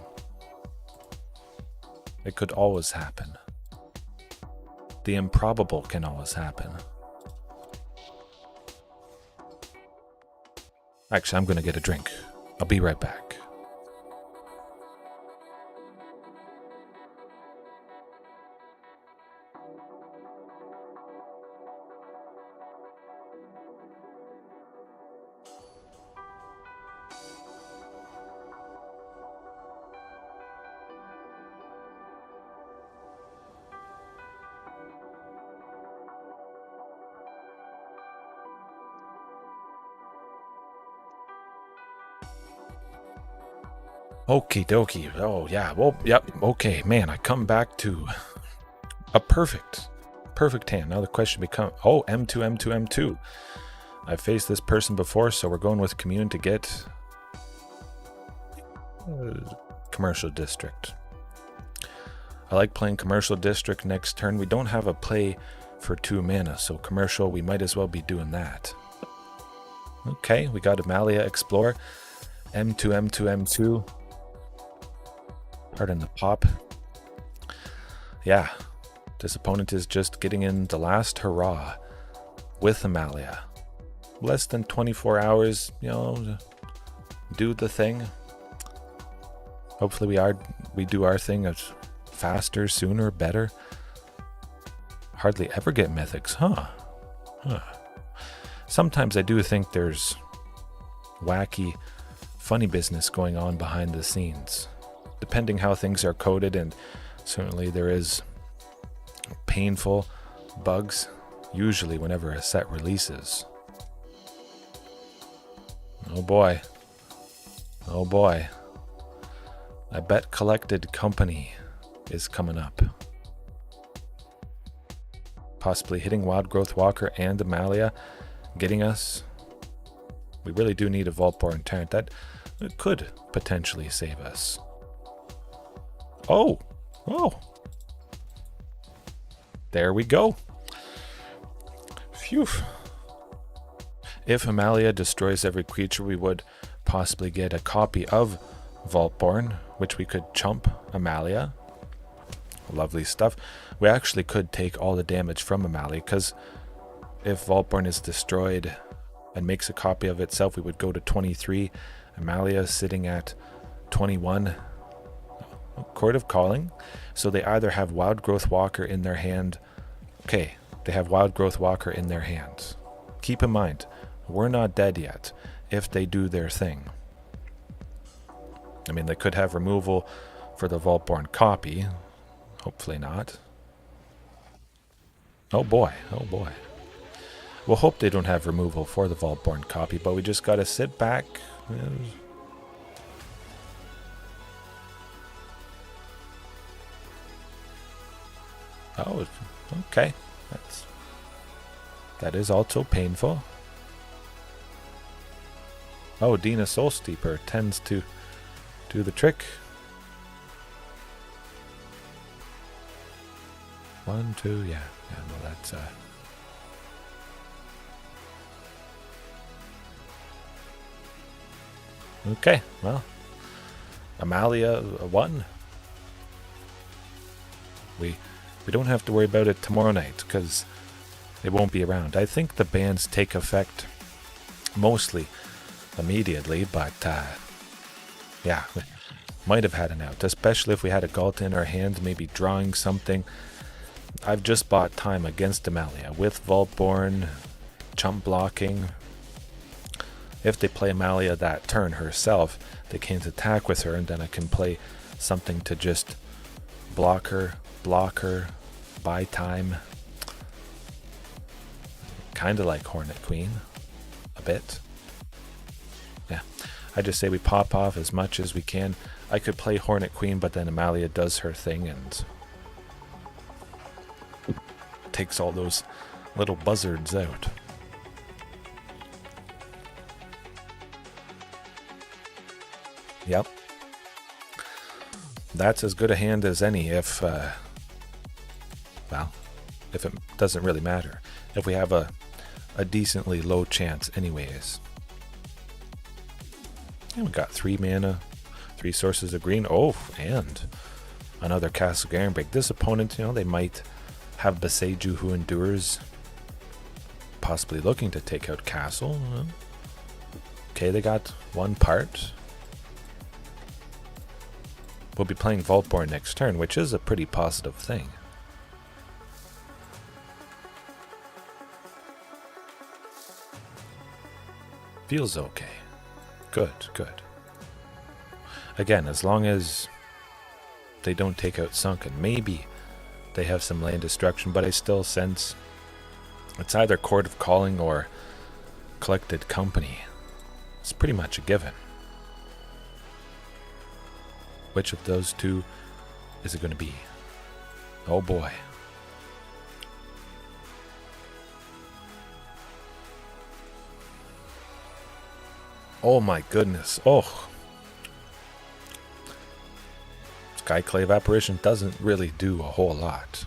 It could always happen. The improbable can always happen. Actually, I'm going to get a drink. I'll be right back. Okie dokie. Oh, yeah. Well, yep. Okay, man, I come back to a perfect hand. Now the question becomes, oh, M2, M2, M2. I've faced this person before, so we're going with Commune to get Commercial District. I like playing Commercial District next turn. We don't have a play for 2 mana, so Commercial, we might as well be doing that. Okay, we got Amalia Explore. M2, M2, M2. Pardon the pop. Yeah, this opponent is just getting in the last hurrah with Amalia. Less than 24 hours, you know, do the thing. Hopefully we do our thing as faster, sooner, better. Hardly ever get mythics, huh? Sometimes I do think there's wacky, funny business going on behind the scenes, depending how things are coded, and certainly there is painful bugs, usually whenever a set releases. Oh boy. Oh boy. I bet Collected Company is coming up. Possibly hitting Wild Growth Walker and Amalia, getting us. We really do need a Vaultborn Tyrant. That could potentially save us. Oh! Oh! There we go. Phew. If Amalia destroys every creature, we would possibly get a copy of Vaultborn, which we could chump Amalia. Lovely stuff. We actually could take all the damage from Amalia, because if Vaultborn is destroyed and makes a copy of itself, we would go to 23. Amalia sitting at 21. Court of Calling. So they either have Wild Growth Walker in their hand. Okay, they have Wild Growth Walker in their hands. Keep in mind, we're not dead yet if they do their thing. I mean, they could have removal for the Vaultborn copy. Hopefully not. Oh boy, oh boy. We'll hope they don't have removal for the Vaultborn copy, but we just gotta sit back. Oh, okay. That is also painful. Oh, Dina Soul Steeper tends to do the trick. 1, 2, yeah. Yeah, no, that's okay, well. Amalia 1. We don't have to worry about it tomorrow night, because it won't be around. I think the bans take effect mostly immediately, but yeah, we might have had an out, especially if we had a Ghalta in our hand, maybe drawing something. I've just bought time against Amalia with Vaultborn, chump blocking. If they play Amalia that turn herself, they can't attack with her, and then I can play something to just block her, buy time. Kind of like Hornet Queen, a bit. Yeah, I just say we pop off as much as we can. I could play Hornet Queen, but then Amalia does her thing and takes all those little buzzards out. Yep. That's as good a hand as any if, well, if it doesn't really matter. If we have a decently low chance anyways. And we got 3 mana, 3 sources of green. Oh, and another Castle Garenbreak. This opponent, you know, they might have Beseju who endures, possibly looking to take out Castle. Okay, they got 1 part. We'll be playing Vaultborn next turn, which is a pretty positive thing. Feels okay. Good, good. Again, as long as they don't take out Sunken, maybe they have some land destruction, but I still sense it's either Court of Calling or Collected Company. It's pretty much a given. Which of those two is it going to be? Oh boy. Oh my goodness. Oh. Skyclave Apparition doesn't really do a whole lot.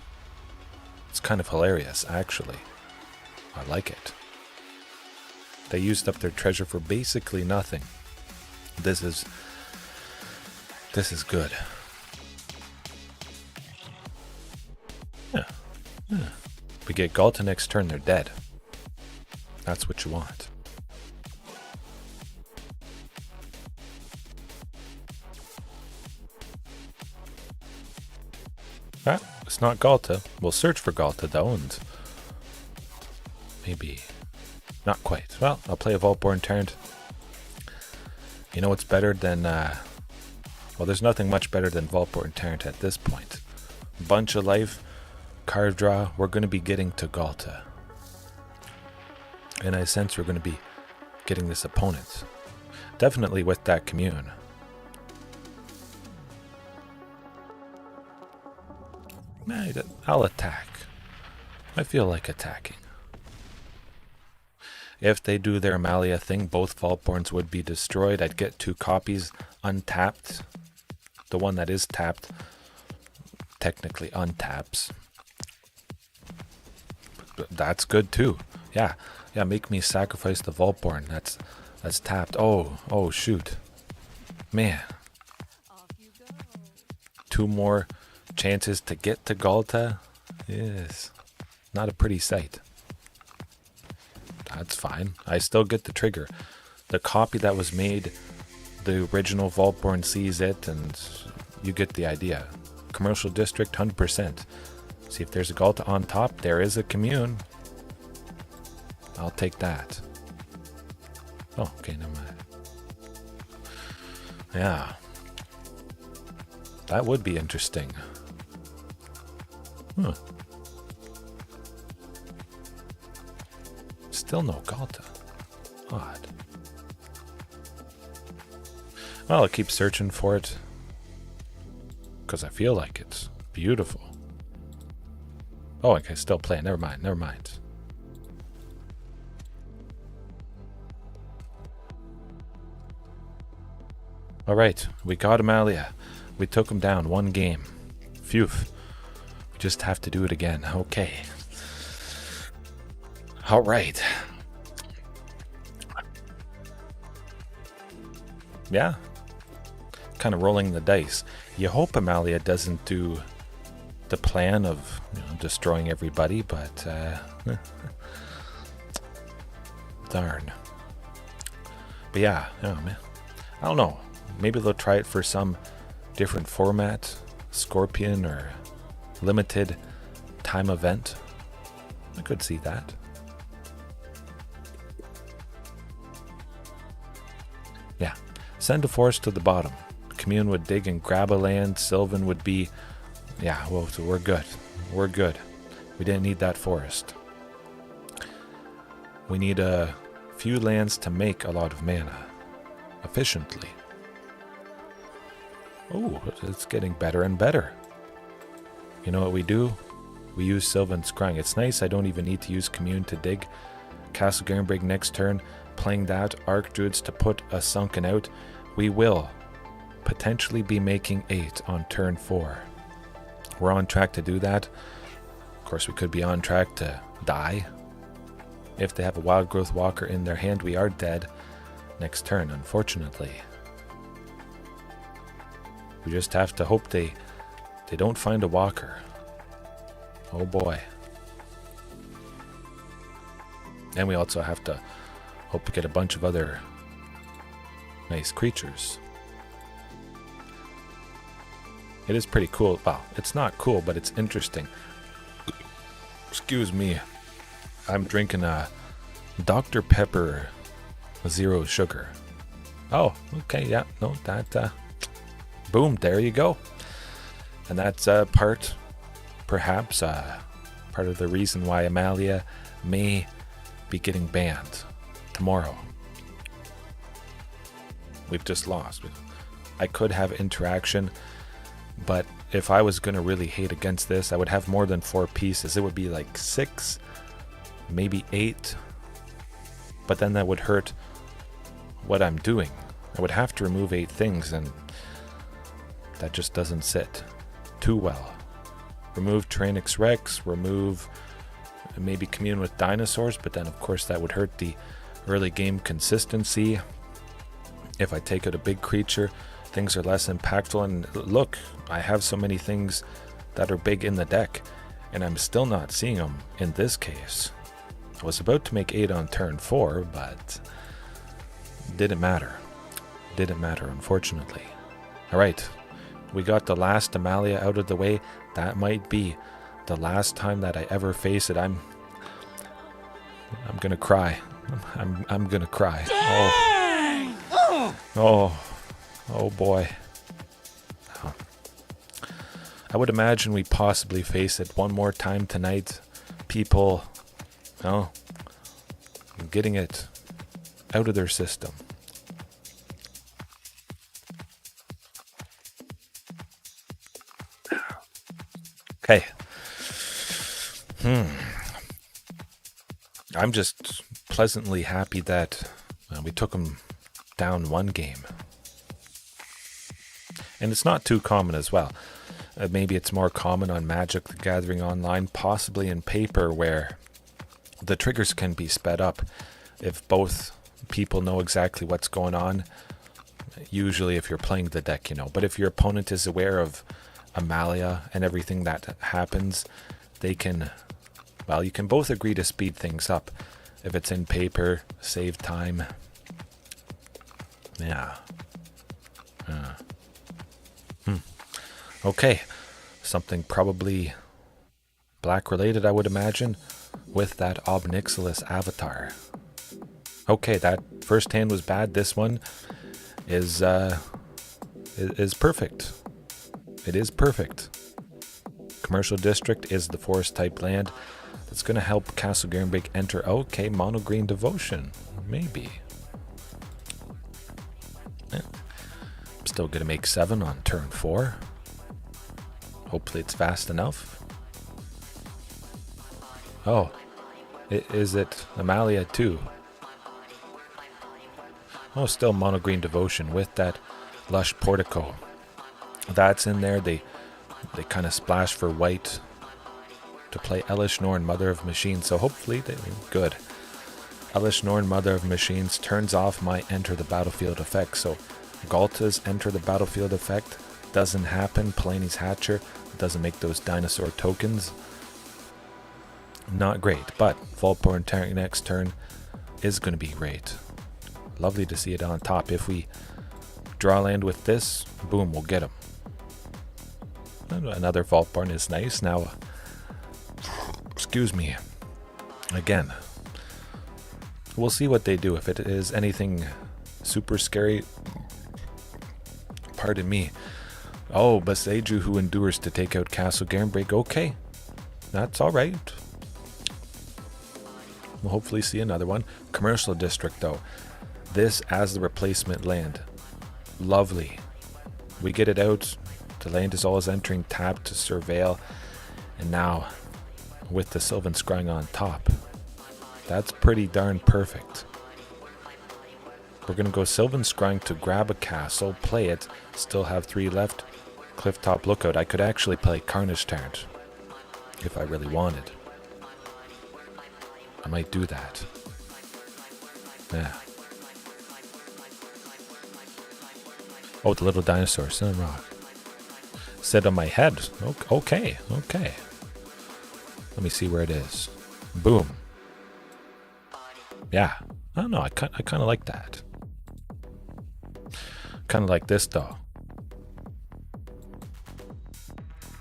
It's kind of hilarious, actually. I like it. They used up their treasure for basically nothing. This is good. Yeah. We get Ghalta next turn, they're dead. That's what you want. Ah, it's not Ghalta. We'll search for Ghalta though, and maybe not quite. Well, I'll play a Vaultborn Tyrant. You know what's better than well, there's nothing much better than Vaultborn Tyrant at this point. Bunch of life, card draw. We're going to be getting to Ghalta, and I sense we're going to be getting this opponent. Definitely with that Commune. I'll attack. I feel like attacking. If they do their Amalia thing, both Vaultborns would be destroyed. I'd get 2 copies untapped. The one that is tapped technically untaps. But that's good too. Yeah, make me sacrifice the Vaultborn. That's tapped. Oh shoot. Man. 2 more chances to get to Ghalta is not a pretty sight. That's fine. I still get the trigger. The copy that was made, the original Vaultborn sees it, and you get the idea. Commercial district, 100%. See if there's a Ghalta on top. There is a Commune. I'll take that. Oh, okay, never mind. Yeah. That would be interesting. Huh. Still no Ghalta. Odd. Well, I'll keep searching for it, because I feel like it's beautiful. Oh, I can still play it. Never mind. Alright, we got Amalia. We took him down 1 game. Phew. We just have to do it again. Okay. Alright. Yeah. Kind of rolling the dice. You hope Amalia doesn't do the plan of destroying everybody, but darn. But yeah, oh man. I don't know. Maybe they'll try it for some different format, Scorpion or limited time event. I could see that. Yeah. Send a forest to the bottom. Commune would dig and grab a land. Sylvan would be... Yeah, well, so we're good. We're good. We didn't need that forest. We need a few lands to make a lot of mana. Efficiently. Oh, it's getting better and better. You know what we do? We use Sylvan Scrying. It's nice I don't even need to use Commune to dig. Castle Garenbrig next turn. Playing that. Archdruids to put a sunken out. We will potentially be making 8 on turn 4. We're on track to do that. Of course, we could be on track to die. If they have a Wild Growth Walker in their hand, we are dead next turn, unfortunately. We just have to hope they don't find a walker. Oh boy. And we also have to hope to get a bunch of other nice creatures. It is pretty cool. Well, it's not cool, but it's interesting. Excuse me. I'm drinking a Dr. Pepper Zero Sugar. Oh, okay, yeah. No, that... boom, there you go. And that's part of the reason why Amalia may be getting banned tomorrow. We've just lost. I could have interaction, but if I was going to really hate against this, I would have more than 4 pieces. It would be like 6, maybe 8, but then that would hurt what I'm doing. I would have to remove 8 things, and that just doesn't sit too well. Remove Tyrranax Rex, remove maybe Commune with Dinosaurs, but then of course that would hurt the early game consistency. If I take out a big creature, things are less impactful, and look, I have so many things that are big in the deck, and I'm still not seeing them in this case. I was about to make 8 on turn 4, but didn't matter. Didn't matter, unfortunately. Alright, we got the last Amalia out of the way. That might be the last time that I ever face it. I'm gonna cry. I'm gonna cry. Oh boy. I would imagine we possibly face it one more time tonight. People, getting it out of their system. Okay. I'm just pleasantly happy that we took them down 1 game. And it's not too common as well. Maybe it's more common on Magic the Gathering Online, possibly in paper, where the triggers can be sped up if both people know exactly what's going on. Usually if you're playing the deck, But if your opponent is aware of Amalia and everything that happens, they can, you can both agree to speed things up. If it's in paper, save time. Yeah. Okay. Something probably black related, I would imagine, with that Obnixilis avatar. Okay, that first hand was bad. This one is perfect. It is perfect. Commercial District is the forest type land. That's going to help Castle Garenbrig enter. Okay, mono green devotion. Maybe. Yeah. I'm still going to make 7 on turn 4. Hopefully it's fast enough. Oh. Is it Amalia too? Oh, still mono green devotion with that lush portico. That's in there. They kind of splash for white to play Elish Norn, Mother of Machines. So hopefully they're good. Elish Norn, Mother of Machines turns off my enter the battlefield effect. So Ghalta's enter the battlefield effect doesn't happen. Palani's Hatcher doesn't make those dinosaur tokens. Not great, but Vaultborn Tyrant next turn is going to be great. Lovely to see it on top. If we draw land with this, boom, we'll get him. Another Vaultborn is nice. Now, excuse me, again, we'll see what they do. If it is anything super scary, pardon me. Oh, Baseju who endures to take out Castle Garenbrig. Okay, that's all right. We'll hopefully see another one. Commercial District, though. This as the replacement land. Lovely. We get it out. The land is always entering tapped to surveil. And now, with the Sylvan Scrying on top. That's pretty darn perfect. We're going to go Sylvan Scrying to grab a castle, play it, still have 3 left. Clifftop Lookout. I could actually play Carnage Tyrant if I really wanted. I might do that. Yeah. Oh, the little dinosaur, Sun Rock. Sit on my head. Okay. Let me see where it is. Boom. Yeah. I don't know. I kind of like that. Kind of like this though.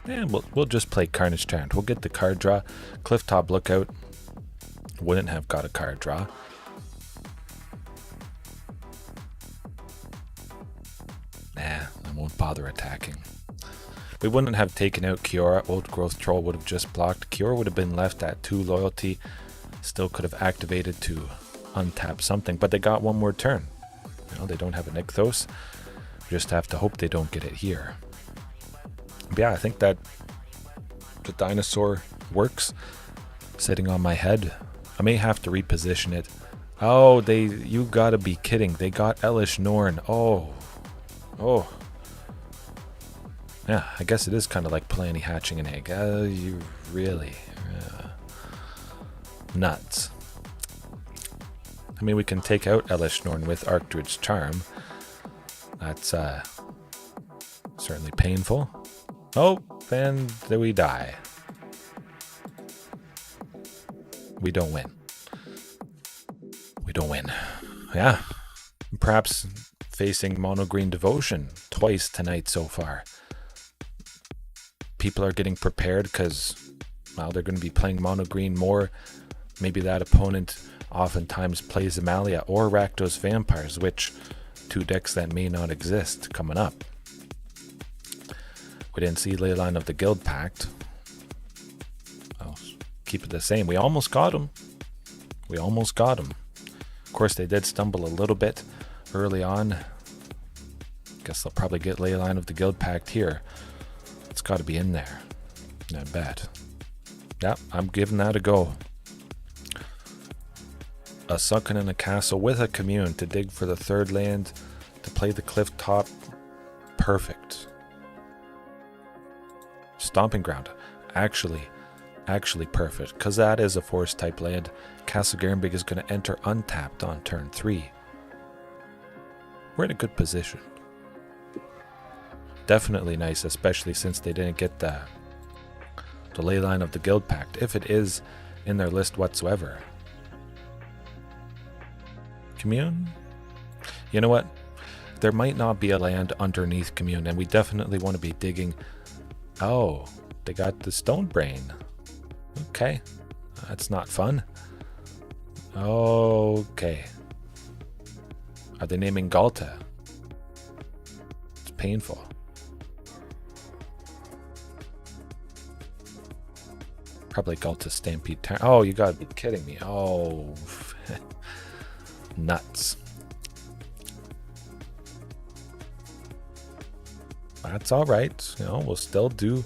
Yeah, we'll just play Carnage Tyrant. We'll get the card draw. Clifftop Lookout. Wouldn't have got a card draw. Nah, I won't bother attacking. We wouldn't have taken out Kiora. Old Growth Troll would have just blocked. Kiora would have been left at 2 loyalty. Still could have activated to untap something, but they got one more turn. They don't have a Nykthos. Just have to hope they don't get it here. But yeah, I think that the dinosaur works. Sitting on my head. I may have to reposition it. Oh, you gotta be kidding. They got Elish Norn. Oh. Yeah, I guess it is kind of like Palani hatching an egg. You really... nuts. I mean, we can take out Elish Norn with Archdruid's Charm. That's certainly painful. Oh, and then we die. We don't win. We don't win. Yeah. Perhaps facing Mono Green Devotion twice tonight so far. People are getting prepared because, well, they're going to be playing Mono Green more. Maybe that opponent oftentimes plays Amalia or Rakdos Vampires, which two decks that may not exist coming up. We didn't see Leyline of the Guild Pact. I'll keep it the same. We almost got him. Of course, they did stumble a little bit early on. Guess they'll probably get Leyline of the Guild Pact here. It's got to be in there. I bet. Yeah, I'm giving that a go. A Sunken in a Castle with a Commune to dig for the third land, to play the Clifftop. Perfect. Stomping Ground. Actually perfect, because that is a force type land. Castle Garenbig is going to enter untapped on turn 3. We're in a good position. Definitely nice, especially since they didn't get the Leyline of the Guild Pact, if it is in their list whatsoever. Commune? You know what? There might not be a land underneath Commune, and we definitely want to be digging. Oh, they got the Stone Brain. Okay, that's not fun. Okay. Are they naming Ghalta? It's painful. Probably Ghalta Stampede Tyrant. Oh, you gotta be kidding me. Oh, nuts. That's all right. You know, we'll still do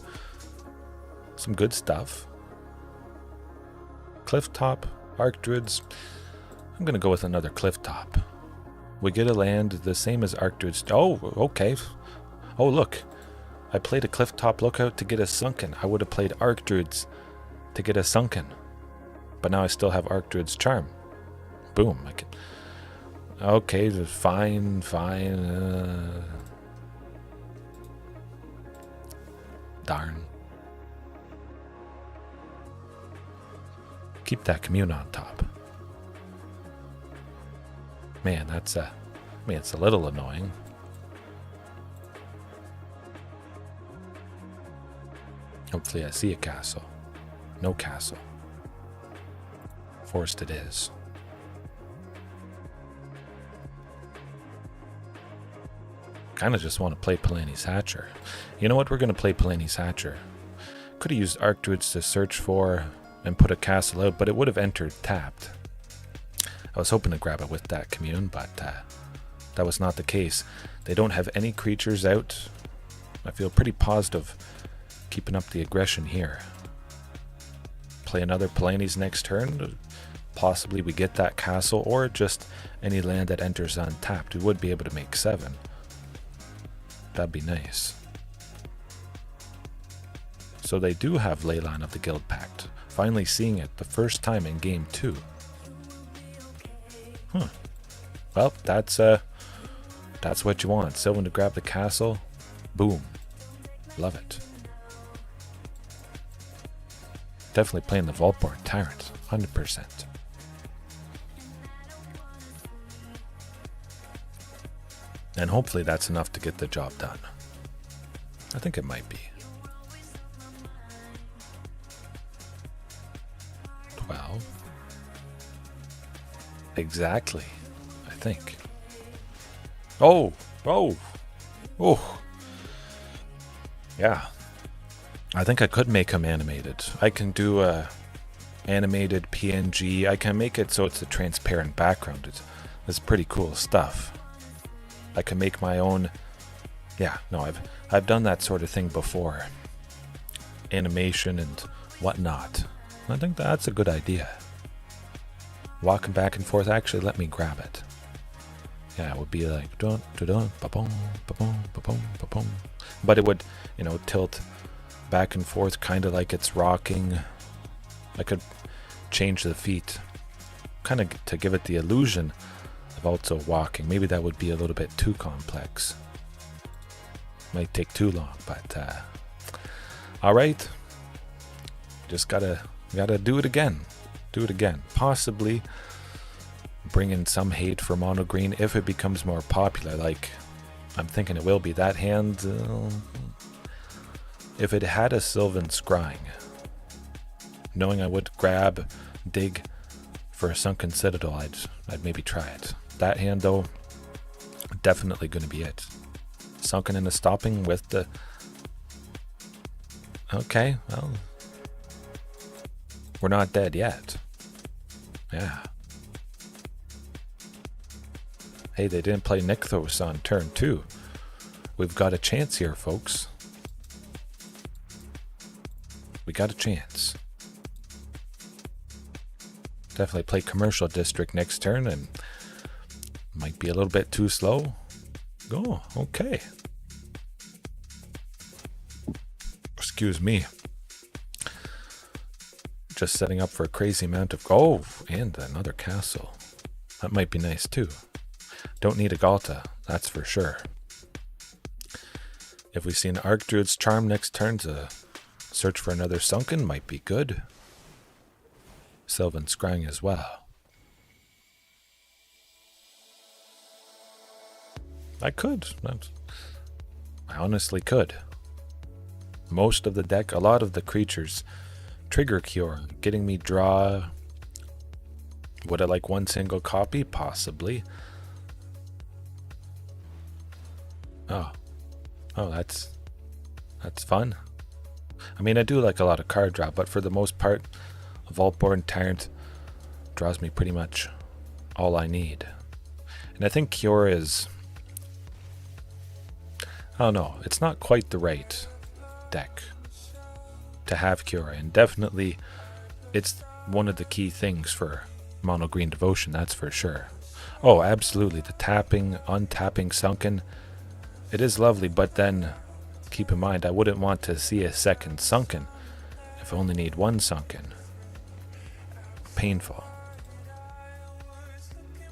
some good stuff. Clifftop, Archdruids. I'm going to go with another Clifftop. We get a land the same as Archdruids. Oh, okay. Oh, look. I played a Clifftop Lookout to get a Sunken. I would have played Archdruids to get a Sunken. But now I still have Archdruid's Charm. Boom. I can... Okay, fine. Darn. Keep that Commune on top. Man, that's it's a little annoying. Hopefully I see a castle. No castle. Forced it is. Kind of just want to play Palani's Hatcher. You know what? We're going to play Palani's Hatcher. Could have used Archdruids to search for and put a castle out, but it would have entered tapped. I was hoping to grab it with that Commune, but that was not the case. They don't have any creatures out. I feel pretty positive keeping up the aggression here. Play another Palani's next turn. Possibly we get that castle, or just any land that enters untapped. We would be able to make 7. That'd be nice. So they do have Leyline of the Guild Pact. Finally seeing it the first time in game 2. Well, that's what you want. Sylvan to grab the castle. Boom. Love it. Definitely playing the Vaultborn Tyrant. 100%. And hopefully that's enough to get the job done. I think it might be. 12. Exactly, I think. Oh. Yeah. I think I could make him animated. I can do a animated PNG. I can make it so it's a transparent background. It's pretty cool stuff. I can make my own Yeah, no, I've done that sort of thing before. Animation and whatnot. I think that's a good idea. Walking back and forth, actually let me grab it. Yeah, it would be like dun dun dun ba-boom, ba-boom, ba-boom, ba-boom. But it would, you know, tilt back and forth kind of like it's rocking. I could change the feet kind of to give it the illusion of also walking. Maybe that would be a little bit too complex. Might take too long, but all right. Just gotta do it again. Do it again. Possibly bring in some hate for mono green if it becomes more popular. Like I'm thinking it will be. That hand, if it had a Sylvan Scrying, knowing I would grab, dig for a Sunken Citadel, I'd maybe try it. That hand though, definitely going to be it. Sunken in the stopping with the... Okay, well, we're not dead yet. Yeah. Hey, they didn't play Nykthos on turn 2. We've got a chance here, folks. We got a chance. Definitely play Commercial District next turn and might be a little bit too slow. Oh, okay. Excuse me. Just setting up for a crazy amount of... Oh, and another castle. That might be nice too. Don't need a Ghalta, that's for sure. If we see an Archdruid's Charm next turn to search for another Sunken, might be good. Sylvan Scrying as well. I could. I honestly could. Most of the deck, a lot of the creatures, trigger cure, getting me draw. Would I like one single copy? Possibly. Oh, that's fun. I mean, I do like a lot of card draw, but for the most part, a Vaultborn Tyrant draws me pretty much all I need. And I think Cure is... I don't know, it's not quite the right deck to have Cure, and definitely it's one of the key things for Mono Green Devotion, that's for sure. Oh, absolutely, the tapping, untapping Sunken, it is lovely, but then keep in mind I wouldn't want to see a second Sunken if I only need one Sunken. Painful.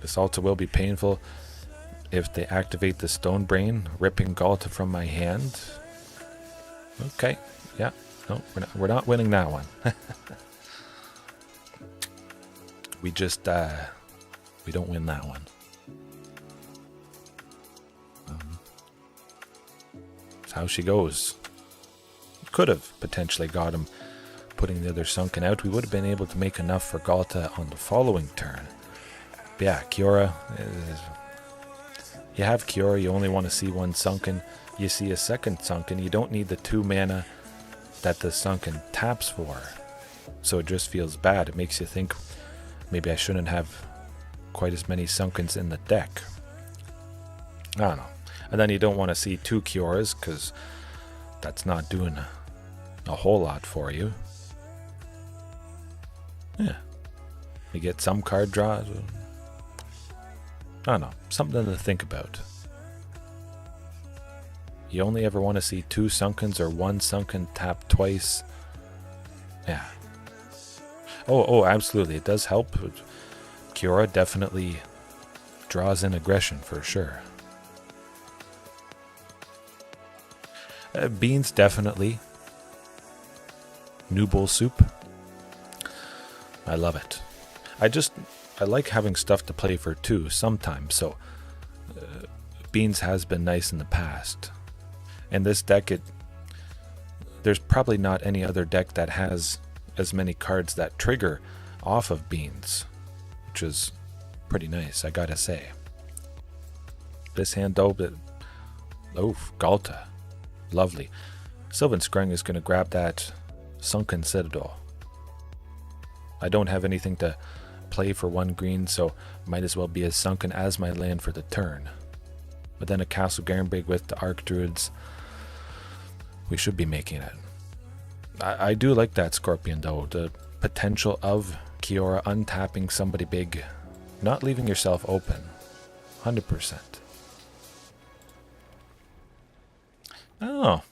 This also will be painful if they activate the Stone Brain, ripping Ghalta from my hand. Okay, yeah, no, we're not winning that one. We just, we don't win that one. That's how she goes. Could have potentially got him putting the other Sunken out. We would have been able to make enough for Ghalta on the following turn. But yeah, Kiora, you have Kiora, you only want to see one Sunken. You see a second Sunken, you don't need the 2 mana that the Sunken taps for. So it just feels bad. It makes you think maybe I shouldn't have quite as many Sunkens in the deck. I don't know. And then you don't want to see 2 Kioras because that's not doing a whole lot for you. Yeah. You get some card draws. I don't know. Something to think about. You only ever want to see 2 Sunkens or 1 Sunken tap twice. Yeah. Oh, absolutely. It does help. Kiora definitely draws in aggression for sure. Beans definitely. New bowl soup. I love it. I like having stuff to play for too sometimes, so Beans has been nice in the past. And this deck, there's probably not any other deck that has as many cards that trigger off of Beans, which is pretty nice, I gotta say. This hand though, Ghalta. Lovely. Sylvan Scrying is going to grab that Sunken Citadel. I don't have anything to play for 1 green, so might as well be as Sunken as my land for the turn. But then a Castle Garenbrig with the Archdruids. We should be making it. I do like that Scorpion though. The potential of Kiora untapping somebody big. Not leaving yourself open. 100%. I don't know.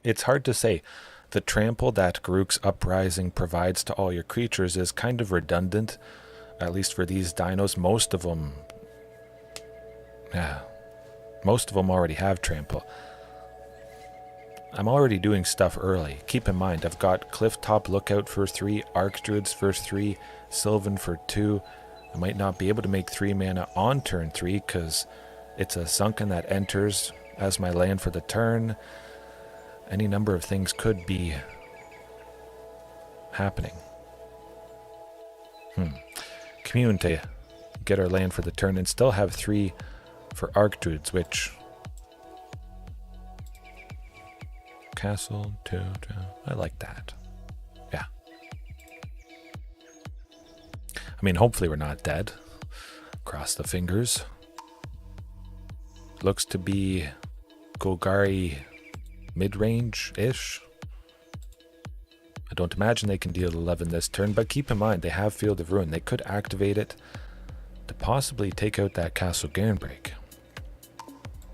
It's hard to say. The trample that Garruk's Uprising provides to all your creatures is kind of redundant. At least for these dinos. Most of them... Yeah. Most of them already have trample. I'm already doing stuff early. Keep in mind, I've got Clifftop Lookout for 3, Archdruids for 3, Sylvan for 2. I might not be able to make 3 mana on turn 3 because it's a Sunken that enters as my land for the turn. Any number of things could be happening. Commune to get our land for the turn and still have 3 for Archdruids, which... Castle, 2, I like that. Yeah. I mean, hopefully we're not dead. Cross the fingers. Looks to be Golgari Midrange-ish. I don't imagine they can deal 11 this turn, but keep in mind, they have Field of Ruin. They could activate it to possibly take out that Castle Garenbrig.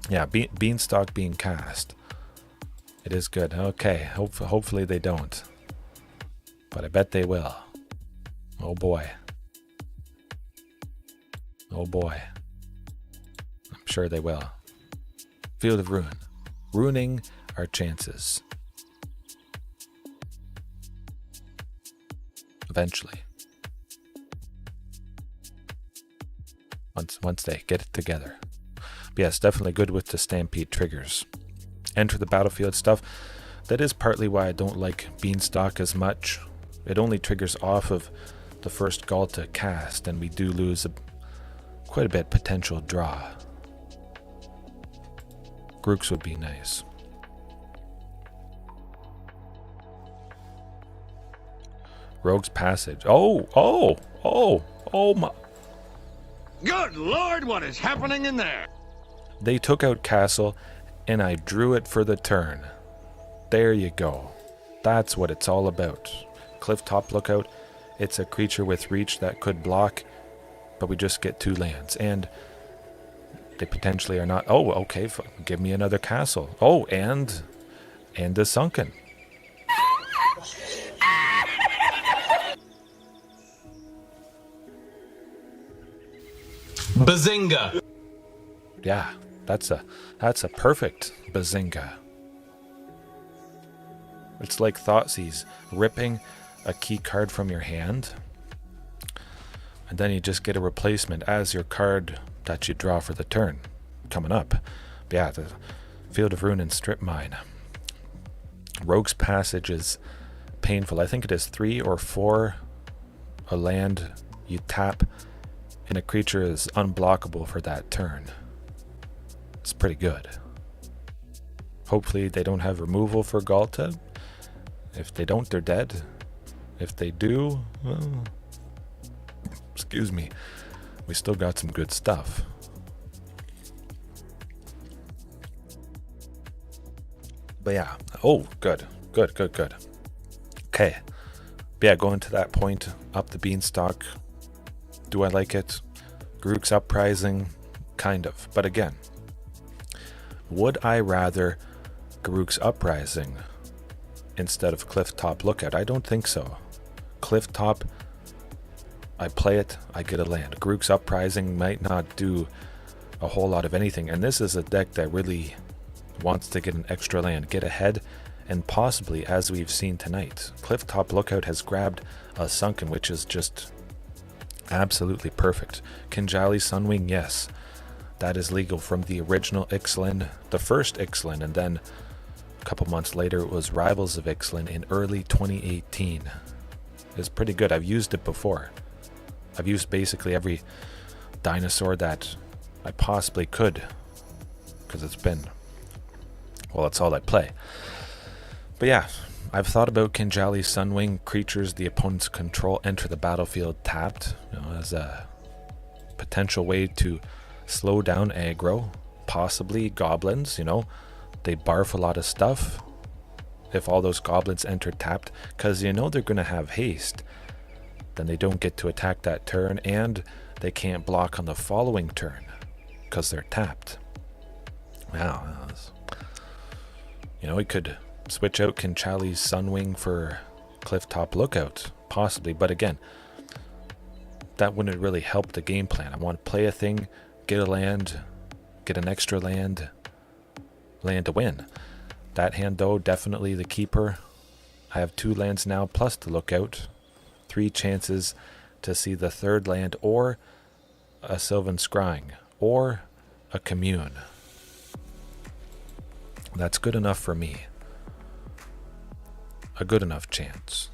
Yeah, Beanstalk being cast. It is good. Okay, hopefully they don't. But I bet they will. Oh boy. Oh boy. I'm sure they will. Field of Ruin. Ruining our chances. Eventually. Once they get it together. But yes, definitely good with the Stampede triggers. Enter the battlefield stuff. That is partly why I don't like Beanstalk as much. It only triggers off of the first Ghalta cast, and we do lose quite a bit potential draw. Garruk's would be nice. Rogue's Passage. Oh my. Good Lord, what is happening in there? They took out Castle, and I drew it for the turn. There you go. That's what it's all about. Clifftop Lookout. It's a creature with reach that could block, but we just get 2 lands. And they potentially are not... Oh, okay. Give me another Castle. Oh, and a Sunken. Bazinga! Yeah, that's a perfect Bazinga. It's like Thoughtseize, ripping a key card from your hand, and then you just get a replacement as your card that you draw for the turn coming up. But yeah, the Field of Ruin and Strip Mine. Rogue's Passage is painful. I think it is 3 or 4 a land you tap, and a creature is unblockable for that turn. It's pretty good. Hopefully they don't have removal for Ghalta. If they don't, they're dead. If they do, well, excuse me, we still got some good stuff. But yeah, oh, good. Okay, but yeah, going to that point, up the Beanstalk. Do I like it? Garruk's Uprising, kind of. But again, would I rather Garruk's Uprising instead of Clifftop Lookout? I don't think so. Clifftop, I play it, I get a land. Garruk's Uprising might not do a whole lot of anything, and this is a deck that really wants to get an extra land, get ahead, and possibly, as we've seen tonight, Clifftop Lookout has grabbed a Sunken, which is just absolutely perfect. Kinjali Sunwing, yes, that is legal from the original Ixalan, the first Ixalan, and then a couple months later it was Rivals of Ixalan in early 2018. It's pretty good. I've used it before. I've used basically every dinosaur that I possibly could, because it's been, well, that's all I play. But yeah, I've thought about Kinjali Sunwing. Creatures the opponents control enter the battlefield tapped, as a potential way to slow down aggro, possibly goblins, you know. They barf a lot of stuff if all those goblins enter tapped, because you know they're going to have haste. Then they don't get to attack that turn, and they can't block on the following turn because they're tapped. Wow. You know, we could switch out Kinchali's Sunwing for Clifftop Lookout, possibly, but again, that wouldn't really help the game plan. I want to play a thing, get a land, get an extra land to win. That hand, though, definitely the keeper. I have 2 lands now, plus the Lookout. 3 chances to see the 3rd land, or a Sylvan Scrying, or a Commune. That's good enough for me. A good enough chance.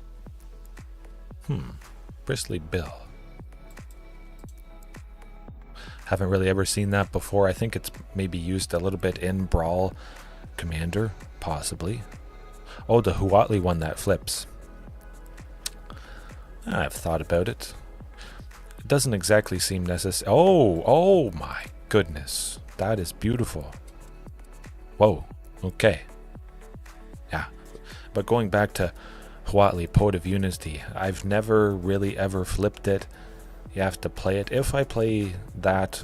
Bristly Bill. Haven't really ever seen that before. I think it's maybe used a little bit in Brawl Commander, possibly. Oh, the Huatli one that flips. I've thought about it. It doesn't exactly seem necessary. Oh my goodness. That is beautiful. Whoa, okay. Yeah, but going back to Huatli, Poet of Unity, I've never really ever flipped it. You have to play it. If I play that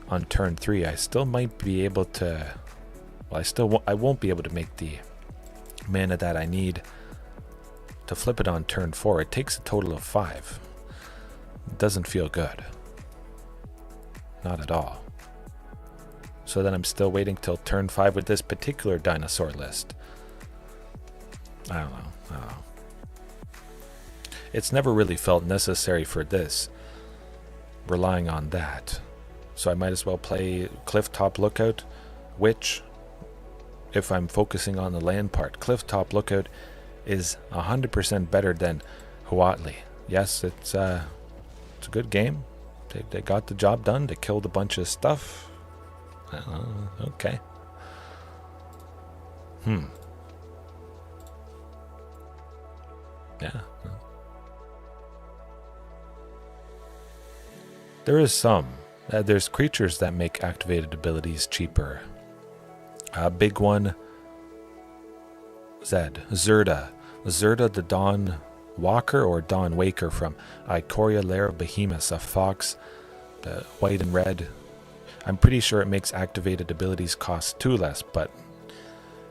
on turn 3, I still might be able to... Well, I won't be able to make the mana that I need to flip it on turn 4. It takes a total of 5. It doesn't feel good. Not at all. So then I'm still waiting till turn 5 with this particular dinosaur list. I don't know. It's never really felt necessary for this, relying on that. So I might as well play Clifftop Lookout, which, if I'm focusing on the land part, Clifftop Lookout is 100% better than Huatli. Yes, it's a good game. They got the job done. They killed a bunch of stuff. Okay. Yeah. There is some. There's creatures that make activated abilities cheaper. A big one, Zerda the Dawn Walker or Dawn Waker from Ikoria Lair of Behemoths, a fox, the white and red. I'm pretty sure it makes activated abilities cost 2 less, but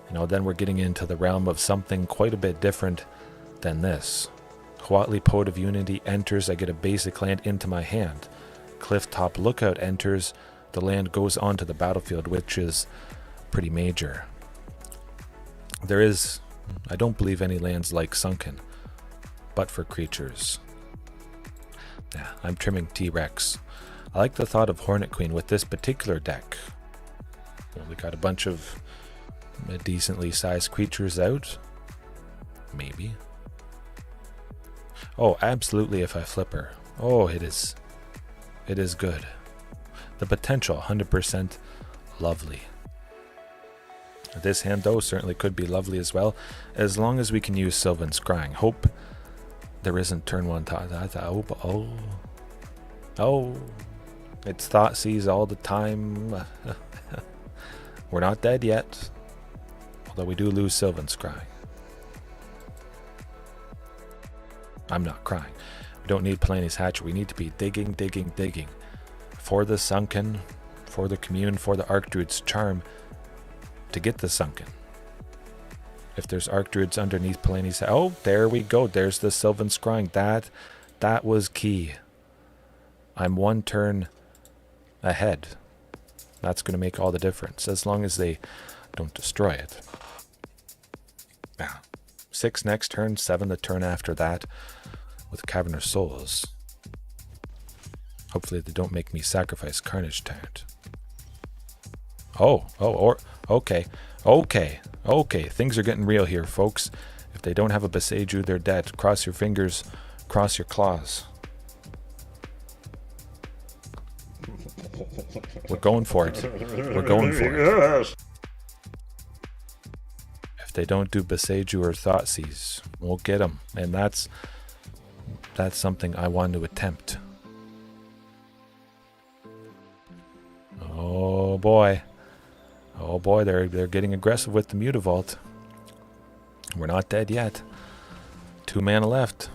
you know, then we're getting into the realm of something quite a bit different than this. Huatli, Poet of Unity enters, I get a basic land into my hand. Clifftop Lookout enters, the land goes onto the battlefield, which is pretty major. There is, I don't believe, any lands like Sunken, but for creatures. Yeah, I'm trimming T-Rex. I like the thought of Hornet Queen with this particular deck. Well, we got a bunch of decently sized creatures out. Maybe. Oh, absolutely if I flip her. Oh, it is good. The potential, 100% lovely. This hand, though, certainly could be lovely as well, as long as we can use Sylvan Scrying. Hope there isn't turn 1 Oh, it's Thoughtseize all the time. We're not dead yet, although we do lose Sylvan Scrying. I'm not crying. We don't need Palani's Hatchet. We need to be digging. For the Sunken, for the Commune, for the Archdruid's Charm, to get the Sunken. If there's Archdruids underneath Palani's... Oh, there we go. There's the Sylvan Scrying. That was key. I'm 1 turn ahead. That's going to make all the difference, as long as they don't destroy it. Now, 6 next turn, 7 the turn after that, with Cavernous Souls. Hopefully they don't make me sacrifice Carnage Tyrant. Okay. Things are getting real here, folks. If they don't have a Beseju, they're dead. Cross your fingers, cross your claws. We're going for it. Yes. If they don't do Beseju or Thoughtseize, we'll get them. And that's something I want to attempt. Oh boy. Oh boy, they're getting aggressive with the Mutavault. We're not dead yet. 2 mana left.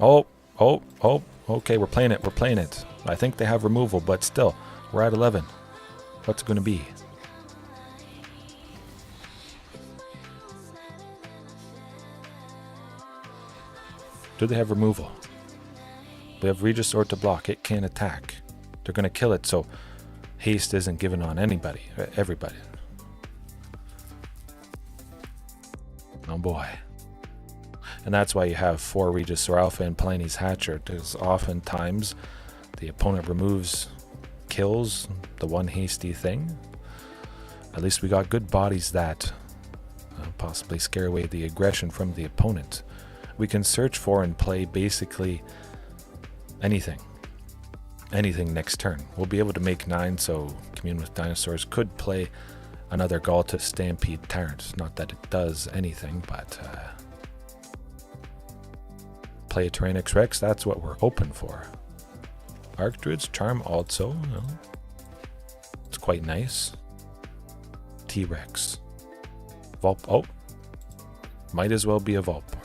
Oh, okay, we're playing it. I think they have removal, but still, we're at 11. What's it going to be? Do they have removal? We have Regisaur to block. It can't attack. They're going to kill it, so haste isn't given on anybody. Everybody. Oh boy. And that's why you have 4 Regisaur Alpha and Palani's Hatcher, because oftentimes the opponent kills the one hasty thing. At least we got good bodies that possibly scare away the aggression from the opponent. We can search for and play basically anything next turn. We'll be able to make 9, so Commune with Dinosaurs could play another Ghalta Stampede Tyrant. Not that it does anything, but play a Tyrranax Rex, that's what we're open for. Archdruid's Charm also, it's quite nice. T-Rex. Might as well be a Vaultborn.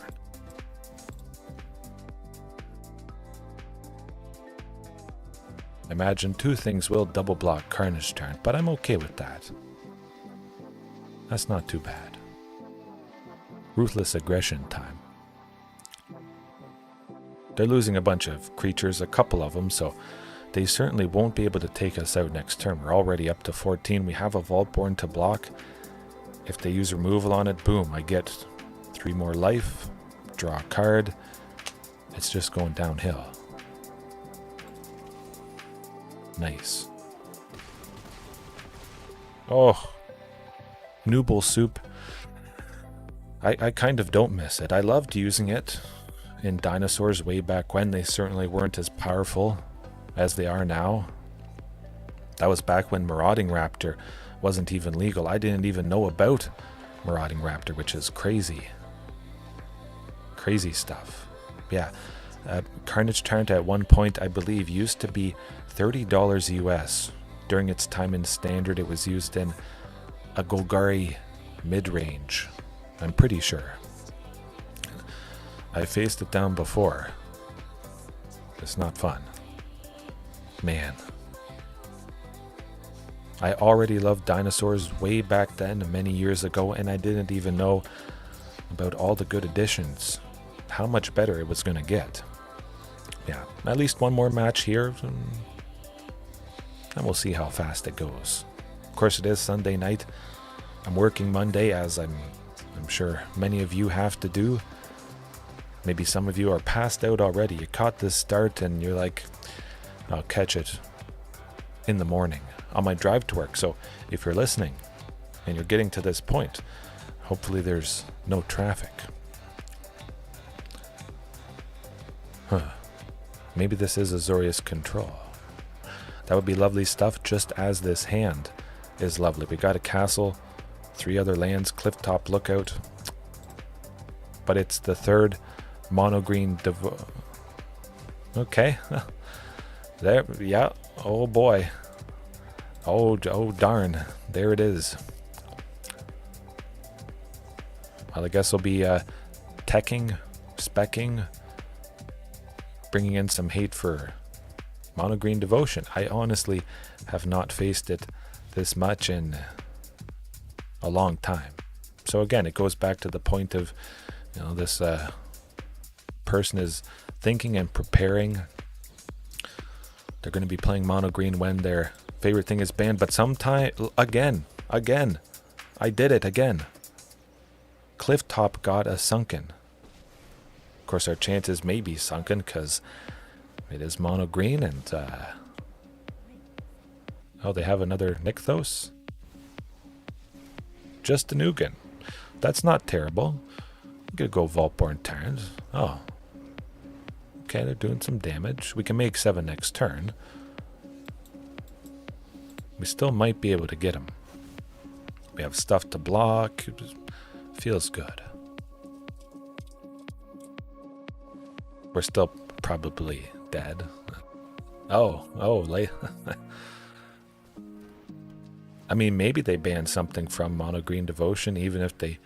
I imagine 2 things will double block Carnage Tyrant, but I'm okay with that. That's not too bad. Ruthless aggression time. They're losing a bunch of creatures, a couple of them, so they certainly won't be able to take us out next turn. We're already up to 14. We have a Vaultborn to block. If they use removal on it, boom, I get 3 more life, draw a card. It's just going downhill. Nice. Oh, Nooble Soup. I kind of don't miss it. I loved using it in Dinosaurs way back when. They certainly weren't as powerful as they are now. That was back when Marauding Raptor wasn't even legal. I didn't even know about Marauding Raptor, which is crazy. Crazy stuff. Yeah. Carnage Tyrant at one point, I believe, used to be $30 US. During its time in Standard, it was used in a Golgari Midrange. I'm pretty sure. I faced it down before. It's not fun. Man. I already loved Dinosaurs way back then, many years ago, and I didn't even know about all the good additions. How much better it was going to get. Yeah, at least one more match here, and we'll see how fast it goes. Of course, it is Sunday night. I'm working Monday, as I'm sure many of you have to do. Maybe some of you are passed out already. You caught this start and you're like, I'll catch it in the morning on my drive to work. So if you're listening and you're getting to this point, hopefully there's no traffic. Maybe this is Azorius Control. That would be lovely stuff, just as this hand is lovely. We got a castle, 3 other lands, Clifftop Lookout. But it's the 3rd mono green Okay. There, yeah. Oh boy. Oh darn. There it is. Well, I guess we'll be teching, specking, bringing in some hate for mono green devotion. I honestly have not faced it this much in a long time. So again, it goes back to the point of, this person is thinking and preparing. They're going to be playing mono green when their favorite thing is banned, but sometime again, I did it again. Clifftop got a sunken. Of course, our chances may be sunken because it is mono green, and they have another Nykthos. Just a Nugan. That's not terrible. I'm gonna go Vaultborn Tyrant. Oh. Okay, they're doing some damage. We can make 7 next turn. We still might be able to get him. We have stuff to block. It feels good. We're still probably dead. Oh, late. I mean, maybe they banned something from Mono Green Devotion. Even if they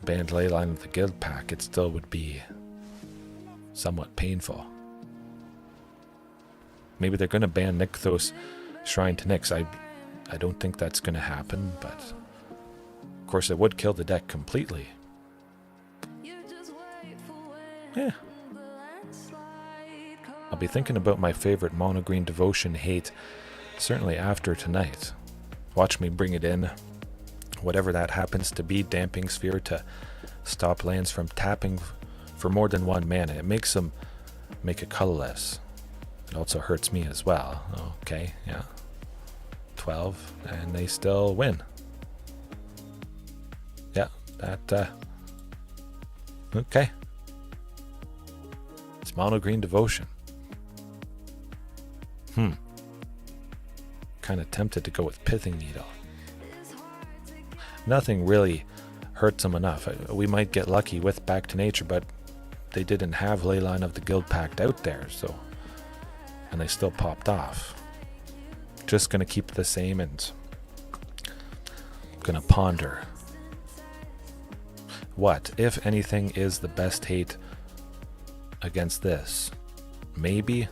banned Leyline of the Guild Pack, it still would be somewhat painful. Maybe they're going to ban Nykthos Shrine to Nyx. I don't think that's going to happen, but of course it would kill the deck completely. Yeah. I'll be thinking about my favorite Mono Green Devotion hate certainly after tonight. Watch me bring it in. Whatever that happens to be, Damping Sphere to stop lands from tapping for more than 1 mana. It makes them make it colorless. It also hurts me as well. Okay, yeah. 12, and they still win. Yeah, that, okay. It's Mono Green Devotion. Kind of tempted to go with Pithing Needle. Nothing really hurts them enough. We might get lucky with Back to Nature, but they didn't have Leyline of the Guild Pact out there, so, and they still popped off. Just gonna keep it the same and gonna ponder what, if anything, is the best hate against this. Maybe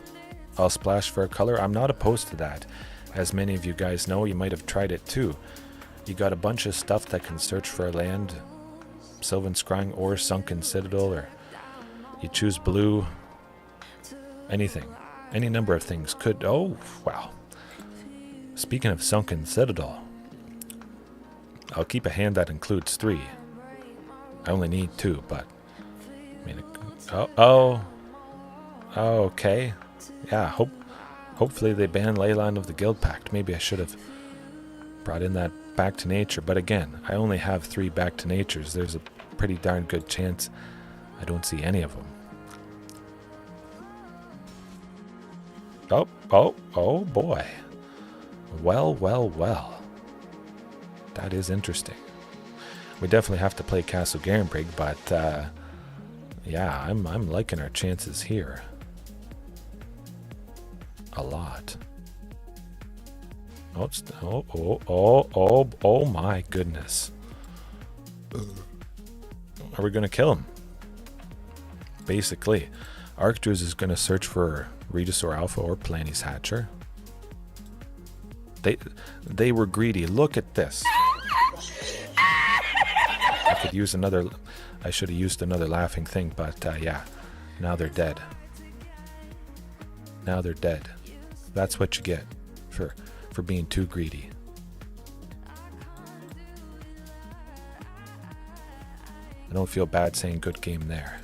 I'll splash for a color. I'm not opposed to that. As many of you guys know, you might have tried it too. You got a bunch of stuff that can search for a land, Sylvan Scrying or Sunken Citadel, or you choose blue, anything, any number of things could. Oh, wow. Speaking of Sunken Citadel, I'll keep a hand that includes 3. I only need 2, but I mean, okay, yeah. Hopefully they ban Leyline of the Guild Pact. Maybe I should have brought in that Back to Nature, but again, I only have 3 Back to Natures. There's a pretty darn good chance I don't see any of them. Oh boy. Well. That is interesting. We definitely have to play Castle Garenbrig, but yeah, I'm liking our chances here a lot. Oh my goodness. Are we gonna kill him? Basically, Archdruid is gonna search for Regisaur Alpha or Palani's Hatcher. They were greedy. Look at this. I could use another. I should have used another laughing thing, but yeah. Now they're dead. Now they're dead. That's what you get for being too greedy. I don't feel bad saying good game there.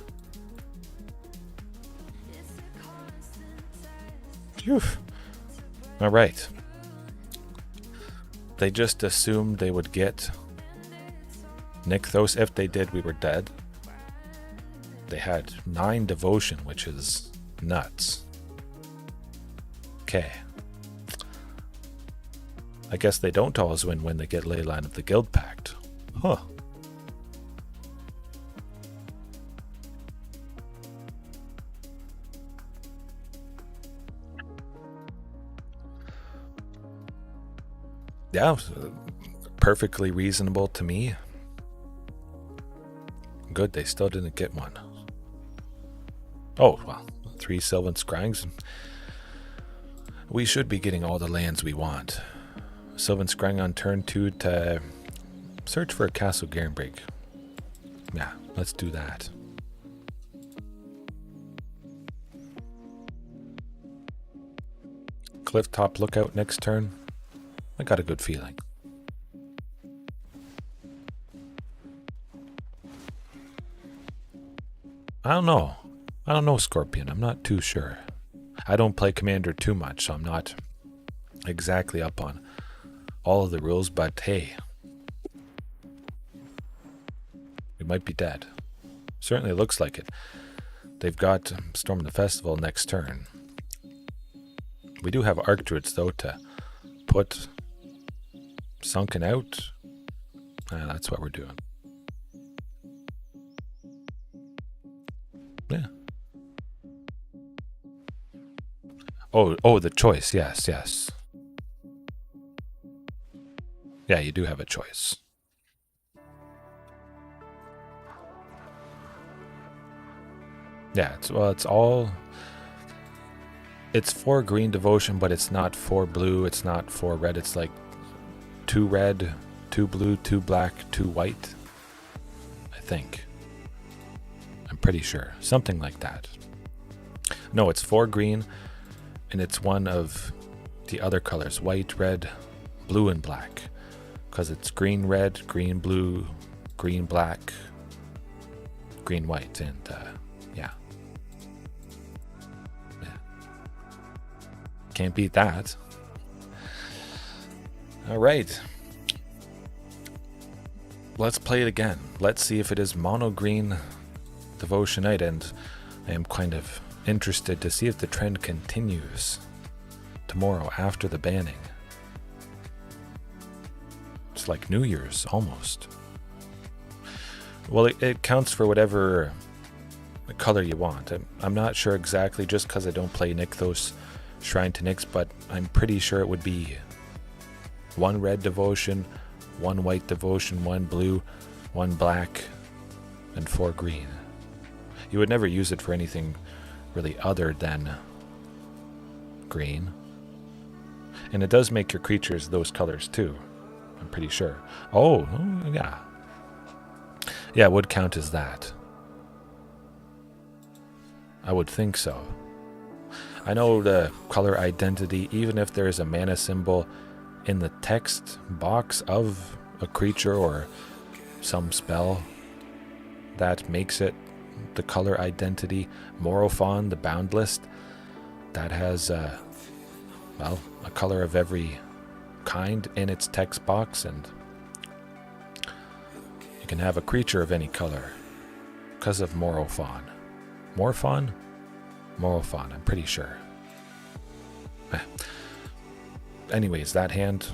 Phew. All right. They just assumed they would get Nykthos. If they did, we were dead. They had 9 Devotion, which is nuts. Okay. I guess they don't always win when they get Leyline of the Guild Pact. Huh. Yeah, perfectly reasonable to me. Good, they still didn't get one. Oh, well, 3 Sylvan Scryings. We should be getting all the lands we want. Sylvan Scrying on turn 2 to search for a Castle Garenbrig. Yeah, let's do that. Clifftop Lookout next turn. I got a good feeling. I don't know, Scorpion. I'm not too sure. I don't play Commander too much, so I'm not exactly up on all of the rules, but hey, we might be dead. Certainly looks like it. They've got Storm the Festival next turn. We do have Archdruids, though, to put Sunken out. That's what we're doing. Yeah. Oh, the choice. Yes. Yeah, you do have a choice. Yeah, it's 4 green devotion, but it's not 4 blue, it's not 4 red, it's like 2 red, 2 blue, 2 black, 2 white. I think. I'm pretty sure. Something like that. No, it's 4 green, and it's one of the other colors. White, red, blue, and black. Because it's green, red, green, blue, green, black, green, white, and yeah. Can't beat that. All right. Let's play it again. Let's see if it is mono green Devotionite, and I am kind of interested to see if the trend continues tomorrow after the banning. It's like New Year's almost. Well, it counts for whatever color you want. I'm not sure exactly, just because I don't play Nykthos Shrine to Nyx, but I'm pretty sure it would be 1 red devotion, 1 white devotion, 1 blue, 1 black, and 4 green. You would never use it for anything really other than green. And it does make your creatures those colors too, I'm pretty sure. Oh, yeah. Yeah, it would count as that. I would think so. I know the color identity, even if there is a mana symbol in the text box of a creature or some spell, that makes it the color identity. Morophon, the bound list, that has well, a color of every kind in its text box, and you can have a creature of any color because of Morophon. Morphon? Morophon, I'm pretty sure. Anyways, that hand,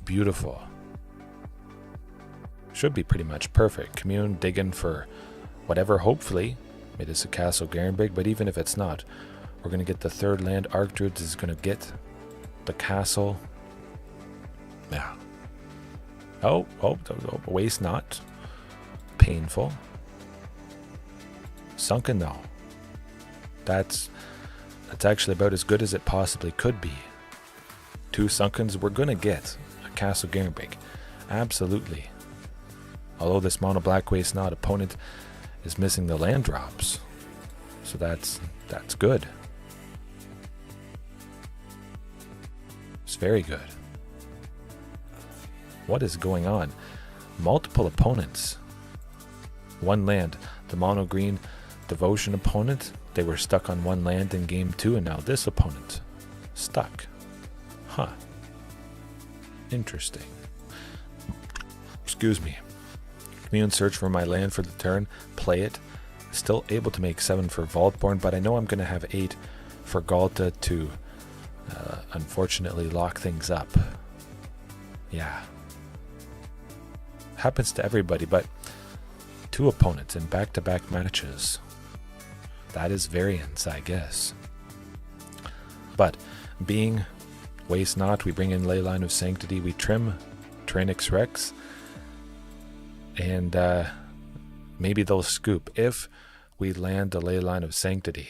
beautiful. Should be pretty much perfect. Commune, digging for whatever, hopefully. It is a Castle Garenbrig, but even if it's not, we're going to get the 3rd land. Archdruid is going to get the castle. Yeah. Oh, waste not. Painful. Sunken though. That's actually about as good as it possibly could be. 2 Sunkens, we're going to get a Castle Garenbrig. Absolutely. Although this mono black waste not opponent is missing the land drops. So that's good. It's very good. What is going on? Multiple opponents. 1 land. The mono green devotion opponent, they were stuck on 1 land in game 2, and now this opponent stuck. Huh. Interesting. Excuse me. Commune, search for my land for the turn, play it. Still able to make 7 for Vaultborn, but I know I'm going to have 8 for Ghalta to unfortunately lock things up. Yeah. Happens to everybody, but 2 opponents in back-to-back matches. That is variance, I guess. But being waste not, we bring in Leyline of Sanctity, we trim Tyrranax Rex, and maybe they'll scoop if we land the Leyline of Sanctity.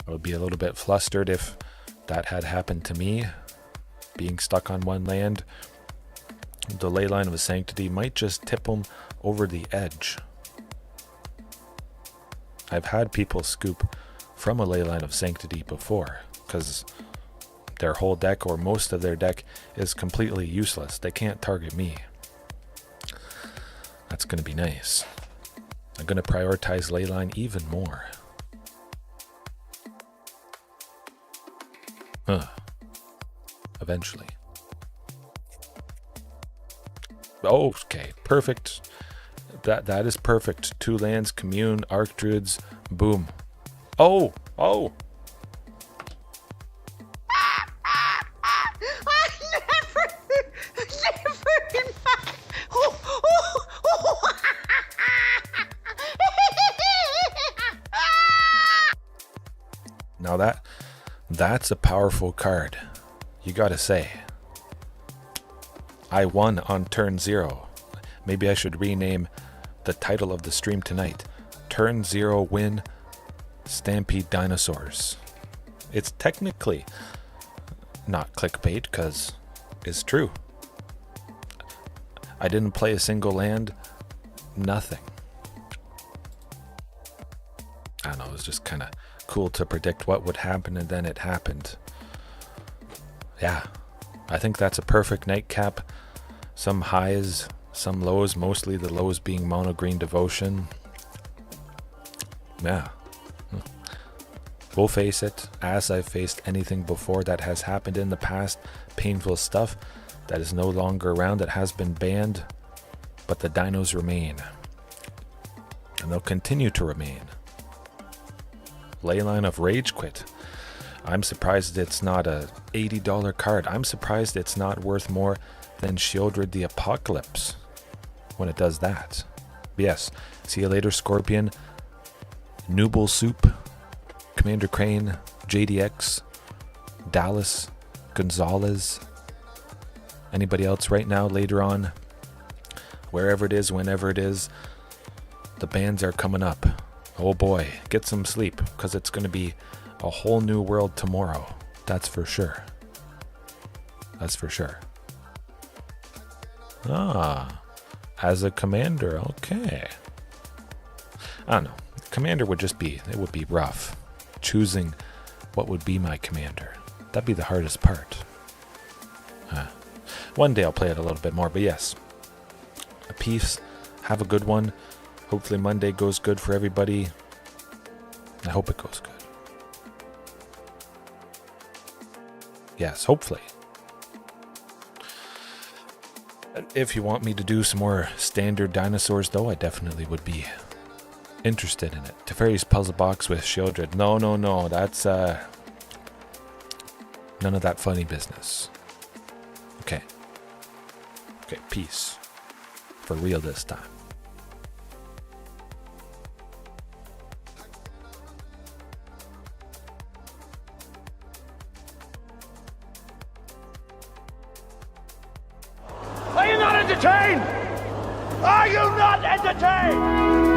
I would be a little bit flustered if that had happened to me, being stuck on 1 land. The Leyline of Sanctity might just tip them over the edge. I've had people scoop from a Leyline of Sanctity before, because their whole deck or most of their deck is completely useless. They can't target me. That's going to be nice. I'm going to prioritize Leyline even more. Eventually. Okay, perfect. That is perfect. 2 lands, Commune, Archdruids, boom. Oh! I never in my... Now that's a powerful card. You gotta say. I won on turn 0. Maybe I should rename the title of the stream tonight. Turn 0 win Stampede Dinosaurs. It's technically not clickbait because it's true. I didn't play a single land. Nothing. I don't know, it was just kind of cool to predict what would happen, and then it happened. Yeah, I think that's a perfect nightcap. Some highs, some lows, mostly the lows being mono green devotion. Yeah. We'll face it, as I've faced anything before that has happened in the past. Painful stuff that is no longer around, that has been banned. But the dinos remain. And they'll continue to remain. Leyline of Rage Quit. I'm surprised it's not a $80 card. I'm surprised it's not worth more than Sheoldred the Apocalypse when it does that. Yes, see you later, Scorpion. Nooble Soup, Commander Crane, JDX, Dallas, Gonzalez. Anybody else right now, later on, wherever it is, whenever it is, the bans are coming up. Oh boy, get some sleep, because it's going to be a whole new world tomorrow. That's for sure. That's for sure. Ah, as a commander, okay. I don't know. Commander would just be, it would be rough. Choosing what would be my commander. That'd be the hardest part. One day I'll play it a little bit more, but yes. Peace. Have a good one. Hopefully Monday goes good for everybody. I hope it goes good. Yes, hopefully. If you want me to do some more standard dinosaurs, though, I definitely would be interested in it. Teferi's puzzle box with Sheoldred. No. That's none of that funny business. Okay. Okay, peace. For real this time. Are you not entertained? Are you not entertained?